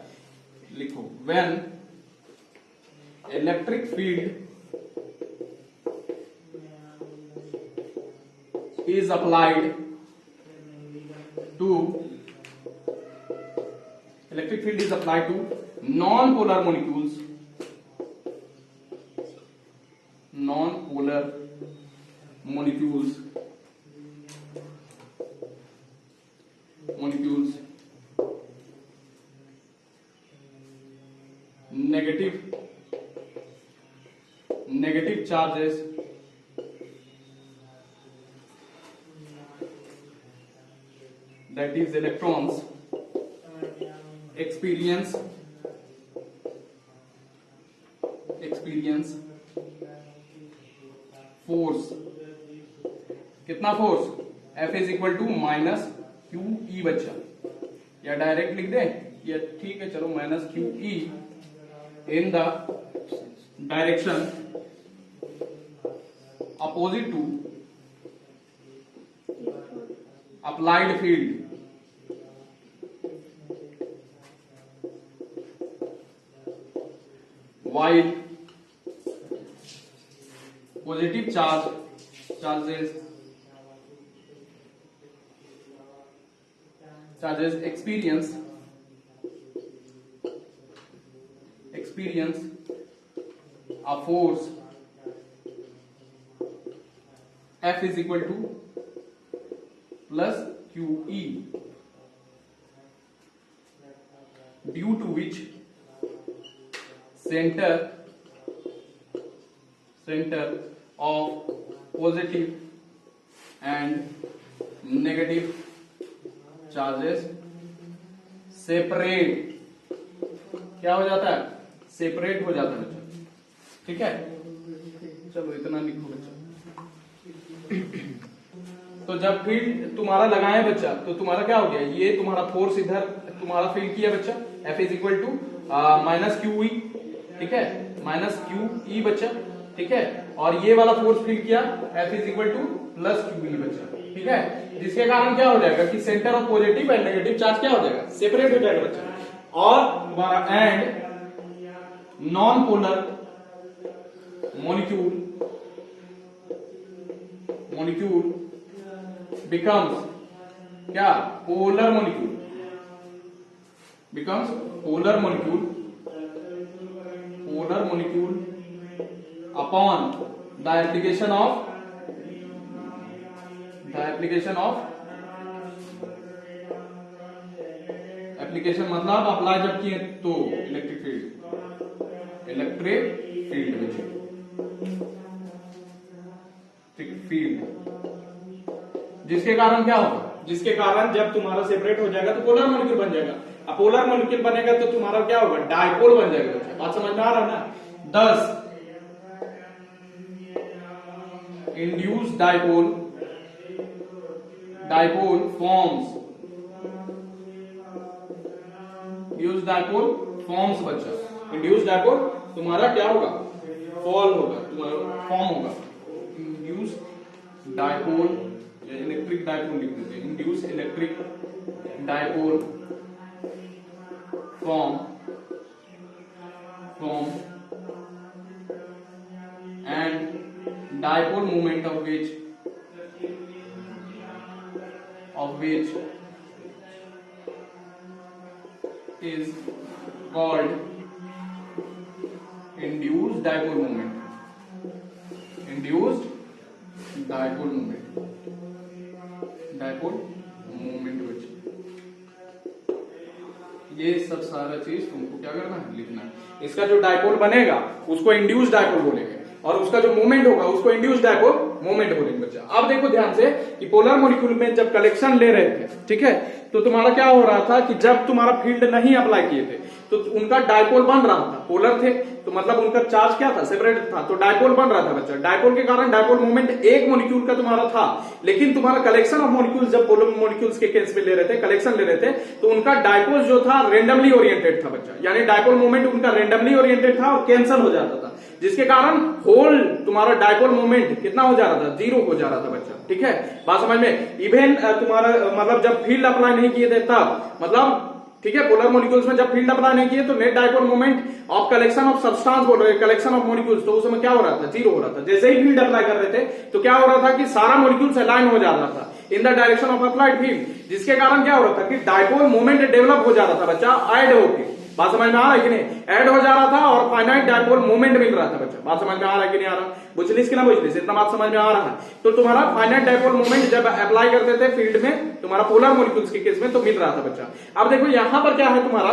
लिखो, when electric field is applied to electric field is applied to non-polar molecules negative charges that is electrons experience force, कितना force, F is equal to minus q ई बच्चा, या डायरेक्ट लिख दे, या ठीक है चलो, minus q e in the direction opposite to applied field while positive charges experience a force F is equal to plus QE, due to which center of positive and negative charges separate, क्या हो जाता है, सेपरेट हो जाता है बच्चा, ठीक है। चलो इतना लिखो बच्चा। तो जब फील्ड तुम्हारा लगाए बच्चा तो तुम्हारा क्या हो गया, ये तुम्हारा फोर्स इधर तुम्हारा फील्ड किया बच्चा, F is equal to minus q e, ठीक है, माइनस क्यू ई बच्चा, ठीक है। और ये वाला फोर्स फील किया, F is equal to plus q ई बच्चा, ठीक है। जिसके कारण क्या हो जाएगा कि centre of positive and negative charge क्या हो जाएगा, सेपरेट हो जाएगा बच्चा। और तुम्हारा and non polar molecule becomes क्या, polar molecule, becomes polar molecule upon the application of application मतलब अप्लाई जब किए तो इलेक्ट्रिक फील्ड, जिसके कारण क्या होगा, जिसके कारण जब तुम्हारा सेपरेट हो जाएगा तो पोलर मॉलिक्यूल बन जाएगा। अब पोलर मॉलिक्यूल बनेगा तो तुम्हारा क्या होगा, डायपोल बन जाएगा। बात समझ में आ रहा है ना? 10 induced dipole forms induce dipole forms बच्चा, इंड्यूस डायपोल तुम्हारा क्या होगा, फॉल होगा, तुम्हारा फॉर्म होगा। इंड्यूस डायपोल, इलेक्ट्रिक डायपोल लिख देते हैं, induce electric dipole form and dipole moment of which is called induced dipole moment, induced dipole moment, dipole moment which, ये सब सारा चीज तुमको क्या करना है, लिखना है। इसका जो डायपोल बनेगा उसको इंड्यूस डायपोल बोलेंगे और उसका जो मोमेंट होगा उसको इंड्यूस डायपोल मोमेंट बोलेंगे बच्चा। अब देखो ध्यान से कि पोलर मॉलिक्यूल में जब कलेक्शन ले रहे थे, ठीक है, तो तुम्हारा क्या हो रहा था कि जब तुम्हारा फील्ड नहीं अप्लाई किए थे तो उनका डायपोल बन रहा था, पोलर थे तो मतलब उनका चार्ज क्या था, सेपरेट था, तो डायपोल बन रहा था बच्चा। डायपोल के कारण डायपोल मोमेंट एक मॉलिक्यूल का तुम्हारा था, लेकिन तुम्हारा कलेक्शन ऑफ मॉलिक्यूल्स जब पोलर मॉलिक्यूल्स के केस में ले रहे थे, कलेक्शन ले रहे थे, तो उनका डायपोल जो था रेंडमली ओरिएंटेड था बच्चा, यानी डायपोल मोमेंट उनका रेंडमली ओरिएंटेड था और कैंसिल हो जाता था, जिसके कारण होल तुम्हारा डायपोल मोमेंट कितना हो जा रहा था, 0 हो जा रहा था बच्चा। ठीक है, बात समझ में। इवन तुम्हारा मतलब जब फील्ड अप्लाई नहीं किए थे तब, मतलब ठीक है, पोलर मॉलिक्यूल्स में जब फील्ड अप्लाई नहीं किए तो net dipole moment of collection of substance बोल रहे हैं, कलेक्शन ऑफ मॉलिक्यूल्स, तो उस समय क्या हो रहा था, 0 हो रहा था। जैसे ही फील्ड अप्लाई कर रहे थे तो क्या हो रहा था कि सारा मॉलिक्यूल्स अलाइन हो जा रहा था इन the direction of applied field, जिसके कारण क्या हो रहा था कि डायपोल मोमेंट डेवलप हो जा रहा था बच्चा, ऐड होके। बात समझ में आ रहा है कि नहीं, ऐड हो जा रहा था और फाइनाइट डायपोल मोमेंट मिल रहा था बच्चा। बात समझ में आ रहा है कि नहीं आ रहा, बुझलिस कि ना बुझलिस, इतना बात समझ में आ रहा है। तो तुम्हारा फाइनाइट डायपोल मोमेंट जब अप्लाई करते थे फील्ड में तुम्हारा पोलर मॉलिक्यूल्स के केस में तो मिल रहा था बच्चा। अब देखो यहां पर क्या है, तुम्हारा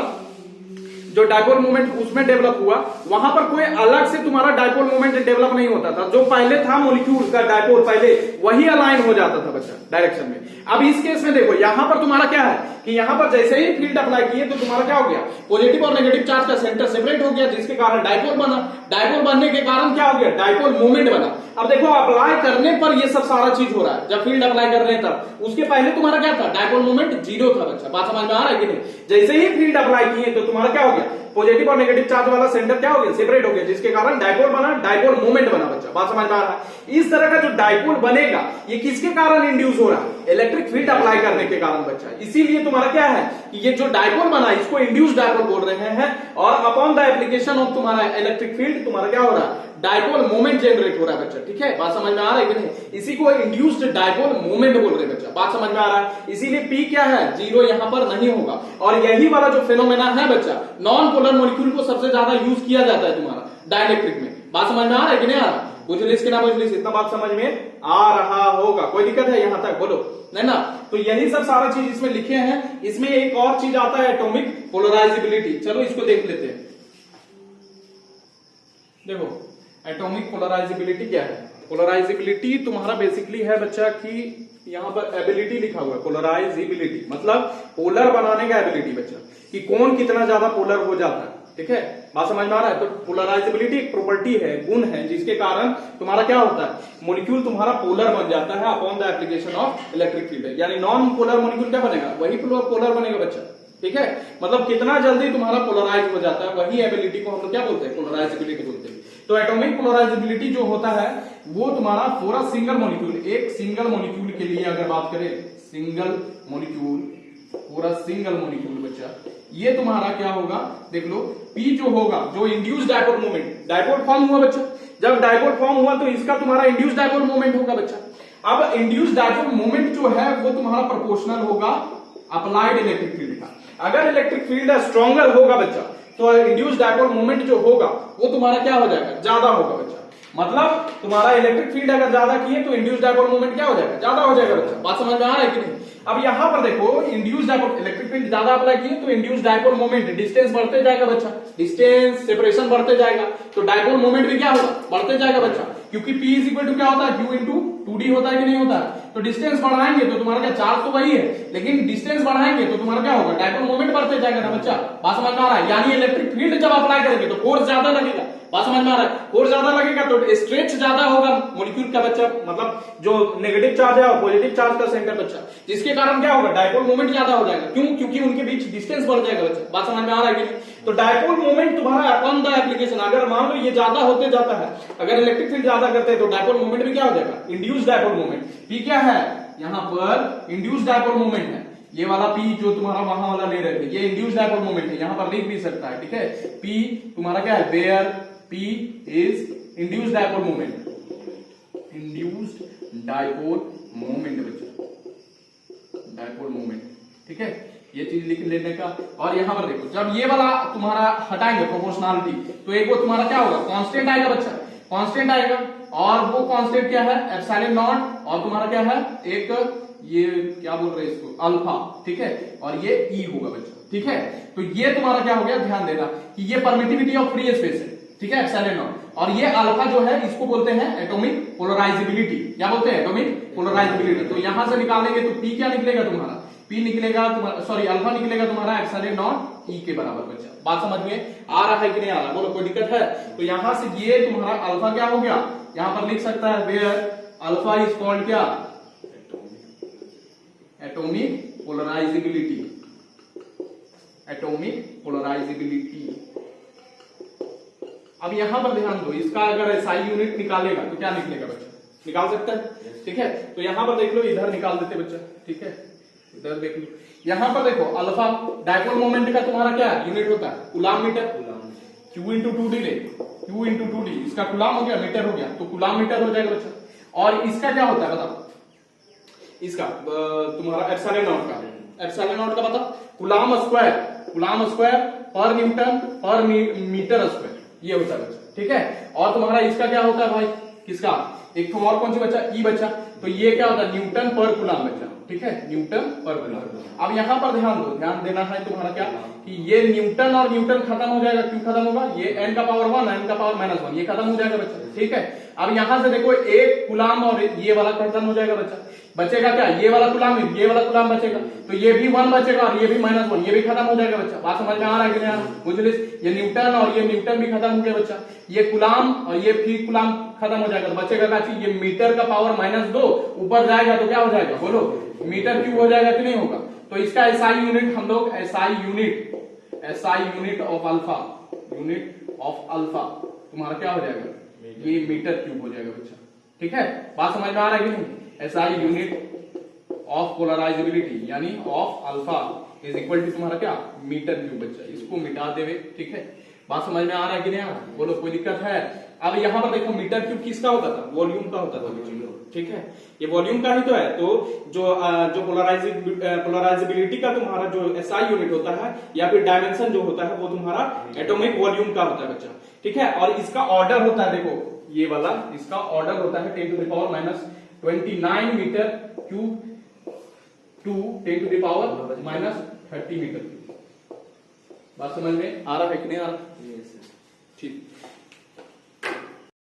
जो डायपोल मोमेंट उसमें डेवलप हुआ, वहां पर कोई अलग से तुम्हारा डायपोल मोमेंट डेवलप नहीं होता था, जो पहले था मॉलिक्यूल का डायपोल पहले वही अलाइन हो जाता था बच्चा डायरेक्शन में। अब इस केस में देखो यहां पर तुम्हारा क्या है कि यहां पर जैसे ही फील्ड अप्लाई किए तो तुम्हारा क्या हो गया, पॉजिटिव और नेगेटिव चार्ज का सेंटर सेपरेट हो गया, जिसके कारण डायपोल बना। डायपोल बनने के कारण क्या हो गया, डायपोल मोमेंट बना। अब देखो अप्लाई करने पर ये सब सारा चीज हो रहा है, जब फील्ड अप्लाई कर रहे हैं तब, उसके पहले तुम्हारा क्या था, डायपोल मोमेंट 0 था बच्चा। बात समझ में आ रहा है कि नहीं, जैसे ही फील्ड अप्लाई किए तो तुम्हारा क्या हो गया, पॉजिटिव और नेगेटिव चार्ज वाला सेंटर क्या हो गया, सेपरेट हो गया, जिसके कारण डायपोल बना, डायपोल मोमेंट बना बच्चा। बात समझ में आ रहा है। इस तरह का जो डायपोल बनेगा ये किसके कारण इंड्यूस हो रहा है, इलेक्ट्रिक फील्ड अप्लाई करने के कारण बच्चा। इसीलिए तुम्हारा क्या है कि ये जो डायपोल बना इसको इंड्यूस डायपोल बोल रहे हैं, और अपॉन द एप्लीकेशन ऑफ तुम्हारा इलेक्ट्रिक फील्ड तुम्हारा क्या हो रहा है, डायपोल मोमेंट जनरेट हो रहा है बच्चा। ठीक है, बात समझ में आ रहा है कि नहीं, इसी को इंड्यूस्ड डायपोल मोमेंट बोल रहे हैं बच्चा। बात समझ में आ रहा है। इसीलिए पी क्या है, 0 यहां पर नहीं होगा। और यही वाला जो फेनोमेना है बच्चा, नॉन पोलर मॉलिक्यूल को सबसे ज्यादा यूज किया जाता है तुम्हारा डाइलेक्ट्रिक में। बात समझ में आ रहा है कि नहीं आ रहा, बुझलिस कि ना बुझलिस, इतना बात समझ में आ रहा होगा। कोई दिक्कत है यहां तक, बोलो नहीं ना। तो यही सब सारा चीज इसमें लिखे हैं। इसमें एक और चीज आता है एटॉमिक पोलराइजेबिलिटी, चलो इसको देख लेते हैं। देखो एटॉमिक पोलराइजेबिलिटी क्या है, पोलराइजेबिलिटी तुम्हारा बेसिकली है बच्चा कि यहां पर एबिलिटी लिखा हुआ है, पोलराइजेबिलिटी मतलब पोलर बनाने का एबिलिटी बच्चा, कि कौन कितना ज्यादा पोलर हो जाता है। ठीक है, बात समझ में आ रहा है। तो पोलराइजेबिलिटी एक प्रॉपर्टी है, गुण है, जिसके कारण तुम्हारा क्या होता है, मॉलिक्यूल तुम्हारा पोलर बन जाता है upon the application of electric field. यानी नॉन पोलर मॉलिक्यूल क्या बनेगा, वही पोलर बनेगा बच्चा। ठीक है, मतलब कितना जल्दी तुम्हारा पोलराइज हो जाता है, वही एबिलिटी को हम लोग क्या बोलते हैं, पोलराइजेबिलिटी बोलते हैं। तो एटॉमिक पोलराइजेबिलिटी जो होता है वो तुम्हारा पूरा सिंगल मॉलिक्यूल, एक सिंगल मॉलिक्यूल के लिए अगर बात करें, सिंगल मॉलिक्यूल, पूरा सिंगल मॉलिक्यूल बच्चा, ये तुम्हारा क्या होगा, देख लो पी जो होगा, जो induce dipole moment, dipole form हुआ बच्चा, जब डायपोल फॉर्म हुआ तो इसका तुम्हारा इंड्यूस डायपोल मोमेंट होगा बच्चा। अब इंड्यूस डायपोल मोमेंट जो है वो तुम्हारा प्रोपोर्शनल होगा अप्लाइड इलेक्ट्रिक फील्ड का। अगर इलेक्ट्रिक फील्ड स्ट्रॉन्गर होगा बच्चा तो इंड्यूस डायपोल मोमेंट जो होगा वो तुम्हारा क्या हो जाएगा, ज्यादा होगा बच्चा। मतलब तुम्हारा इलेक्ट्रिक फील्ड अगर ज्यादा किए तो इंड्यूस डायपोल मोमेंट क्या हो जाएगा, ज्यादा हो जाएगा बच्चा। बात समझ में आ रहा है कि नहीं। अब यहां पर देखो इंड्यूस डायपोल, इलेक्ट्रिक फील्ड ज्यादा अप्लाई किए तो इंड्यूस डायपोल मोमेंट, डिस्टेंस बढ़ते जाएगा बच्चा, डिस्टेंस सेपरेशन बढ़ते जाएगा, तो डायपोल मोमेंट भी क्या होगा, बढ़ते जाएगा बच्चा। क्योंकि P इज इक्वल टू क्या होता है, Q इंटू 2D होता है कि नहीं होता है। तो डिस्टेंस बढ़ाएंगे तो तुम्हारा क्या, चार्ज तो वही है, लेकिन डिस्टेंस बढ़ाएंगे तो तुम्हारा क्या होगा, डायपोल मोमेंट बढ़ते जाएगा ना बच्चा। बात समझ में आ रहा है। यानी इलेक्ट्रिक फील्ड जब अप्लाई करेंगे तो फोर्स ज्यादा लगेगा, बात समझ में आ रहा है? फोर्स ज्यादा लगेगा तो स्ट्रेच ज्यादा होगा मॉलिक्यूल का बच्चा, मतलब जो नेगेटिव चार्ज है और पॉजिटिव चार्ज का सेंटर बच्चा, जिसके कारण क्या होगा, डायपोल मोमेंट ज्यादा हो जाएगा। क्यों? क्योंकि उनके बीच डिस्टेंस बढ़ जाएगा बच्चा। बात समझ में आ रहा है कि नहीं? तो डायपोल मोमेंट तुम्हारा अपॉन द एप्लीकेशन, अगर मान लो ये ज्यादा होते जाता है, अगर इलेक्ट्रिक फील्ड ज्यादा करते हैं तो डायपोल मोमेंट भी क्या हो जाएगा, इंड्यूस डायपोल मोमेंट। पी क्या है यहां पर, इंड्यूस डायपोल मोमेंट है। ये वाला पी जो तुम्हारा वहां वाला ले रहे थे, ये इंड्यूस डायपोल मोमेंट है, यहां पर लिख भी सकता है, ठीक है। पी तुम्हारा क्या है, where p is induce dipole moment, induced dipole moment बच्चा, डायपोल मोमेंट, ठीक है। ये चीज लिख लेने का। और यहां पर देखो, जब ये वाला तुम्हारा हटाएंगे प्रोपोर्शनलिटी, तो एक वो तुम्हारा क्या होगा, कांस्टेंट आएगा बच्चा, कांस्टेंट आएगा। और वो कांस्टेंट क्या है, एप्सिलॉन नॉट, और तुम्हारा क्या है, एक ये क्या बोल रहे हैं इसको, अल्फा, ठीक है। और ये ई होगा बच्चा, ठीक है। तो ये तुम्हारा क्या हो गया, ध्यान देना कि ये परमिटिविटी ऑफ फ्री स्पेस है, ठीक है, एप्सिलॉन नॉट। और ये अल्फा जो है इसको बोलते हैं एटॉमिक पोलराइजेबिलिटी। क्या बोलते हैं, एटॉमिक पोलराइजेबिलिटी। तो यहां से निकालेंगे तो पी क्या निकलेगा तुम्हारा, पी निकलेगा तुम्हारा, सॉरी अल्फा निकलेगा तुम्हारा एप्सिलॉन नॉट ई के बराबर बच्चा। बात समझ में आ रहा है कि नहीं आ रहा, बोलो कोई दिक्कत है? तो यहां से ये तुम्हारा अल्फा क्या हो गया, यहां पर लिख सकता है वेयर अल्फा इज कॉल्ड क्या, एटॉमिक पोलराइजेबिलिटी, एटॉमिक पोलराइजेबिलिटी। अब यहां पर ध्यान दो, इसका अगर एसआई यूनिट निकालेगा तो क्या निकलेगा बच्चा, निकाल सकता है, ठीक है। तो यहां पर देख लो, इधर निकाल देते बच्चा, ठीक है, इधर देख लो। यहां पर देखो अल्फा डायपोल मोमेंट का तुम्हारा क्या यूनिट होता है, coulomb metre, Q into 2D ले, Q इंटू 2D, इसका कूलाम हो गया, मीटर हो गया, तो कूलाम मीटर हो जाएगा बच्चा। और इसका क्या होता है बताओ, इसका तुम्हारा एप्सिलॉन नॉट का, एप्सिलॉन नॉट का बताओ, कूलाम स्क्वायर, कूलाम स्क्वायर पर न्यूटन पर मीटर स्क्वायर, ये होता है बच्चा, ठीक है। और तुम्हारा इसका क्या होता है भाई, किसका, एक तो और कौन सी बच्चा, ई बच्चा, तो ये क्या होता है, न्यूटन पर कूलाम बच्चा, ठीक है, न्यूटन पर कूलाम। अब यहां पर ध्यान दो, ध्यान देना है तुम्हारा क्या, कि ये न्यूटन और न्यूटन खत्म हो जाएगा। क्यों खत्म होगा, ये n का पावर 1 n का पावर -1 ये खत्म हो जाएगा बच्चा, ठीक है। अब यहां से देखो एक कूलाम और ये वाला खत्म हो जाएगा बच्चा, बचेगा क्या, ये वाला कूलाम, ये वाला कूलाम बचेगा, तो ये भी 1 बचेगा और ये भी -1, ये भी खत्म हो जाएगा बच्चा। बात समझ में आ रहा है कि नहीं आ रहा, मुझे ये न्यूटन और ये न्यूटन भी खत्म हो गया बच्चा, ये कूलाम और ये फिर कूलाम खत्म हो जाएगा, तो बचेगा क्या चीज, ये मीटर का पावर -2 ऊपर जाएगा तो क्या हो जाएगा, बोलो मीटर क्यूब हो जाएगा कि नहीं होगा। तो इसका एसआई यूनिट हम लोग, SI unit of alpha, unit of alpha तुम्हारा क्या हो जाएगा, ये मीटर क्यूब हो जाएगा बच्चा, ठीक है। बात समझ में आ रहा है कि नहीं, एसआई यूनिट ऑफ पोलराइजेबिलिटी यानी of alpha is equal to तुम्हारा क्या, मीटर क्यूब बच्चा, इसको मिटा देवे, ठीक है। बात समझ में आ रहा है कि नहीं आ रहा, बोलो कोई दिक्कत है? अब यहां पर देखो मीटर क्यूब किसका होता था, वॉल्यूम का होता था, ठीक है, ये वॉल्यूम का ही तो है। तो जो पोलराइजेबिलिटी का तुम्हारा जो एसआई यूनिट होता है या फिर डायमेंशन जो होता है वो तुम्हारा एटॉमिक वॉल्यूम का होता है बच्चा, ठीक है। और इसका ऑर्डर होता है, देखो ये वाला, इसका ऑर्डर होता है 10⁻⁻29 metre cube to 10⁻30 metre cube. बात समझ में आ रहा है कि नहीं आ रहा, ठीक।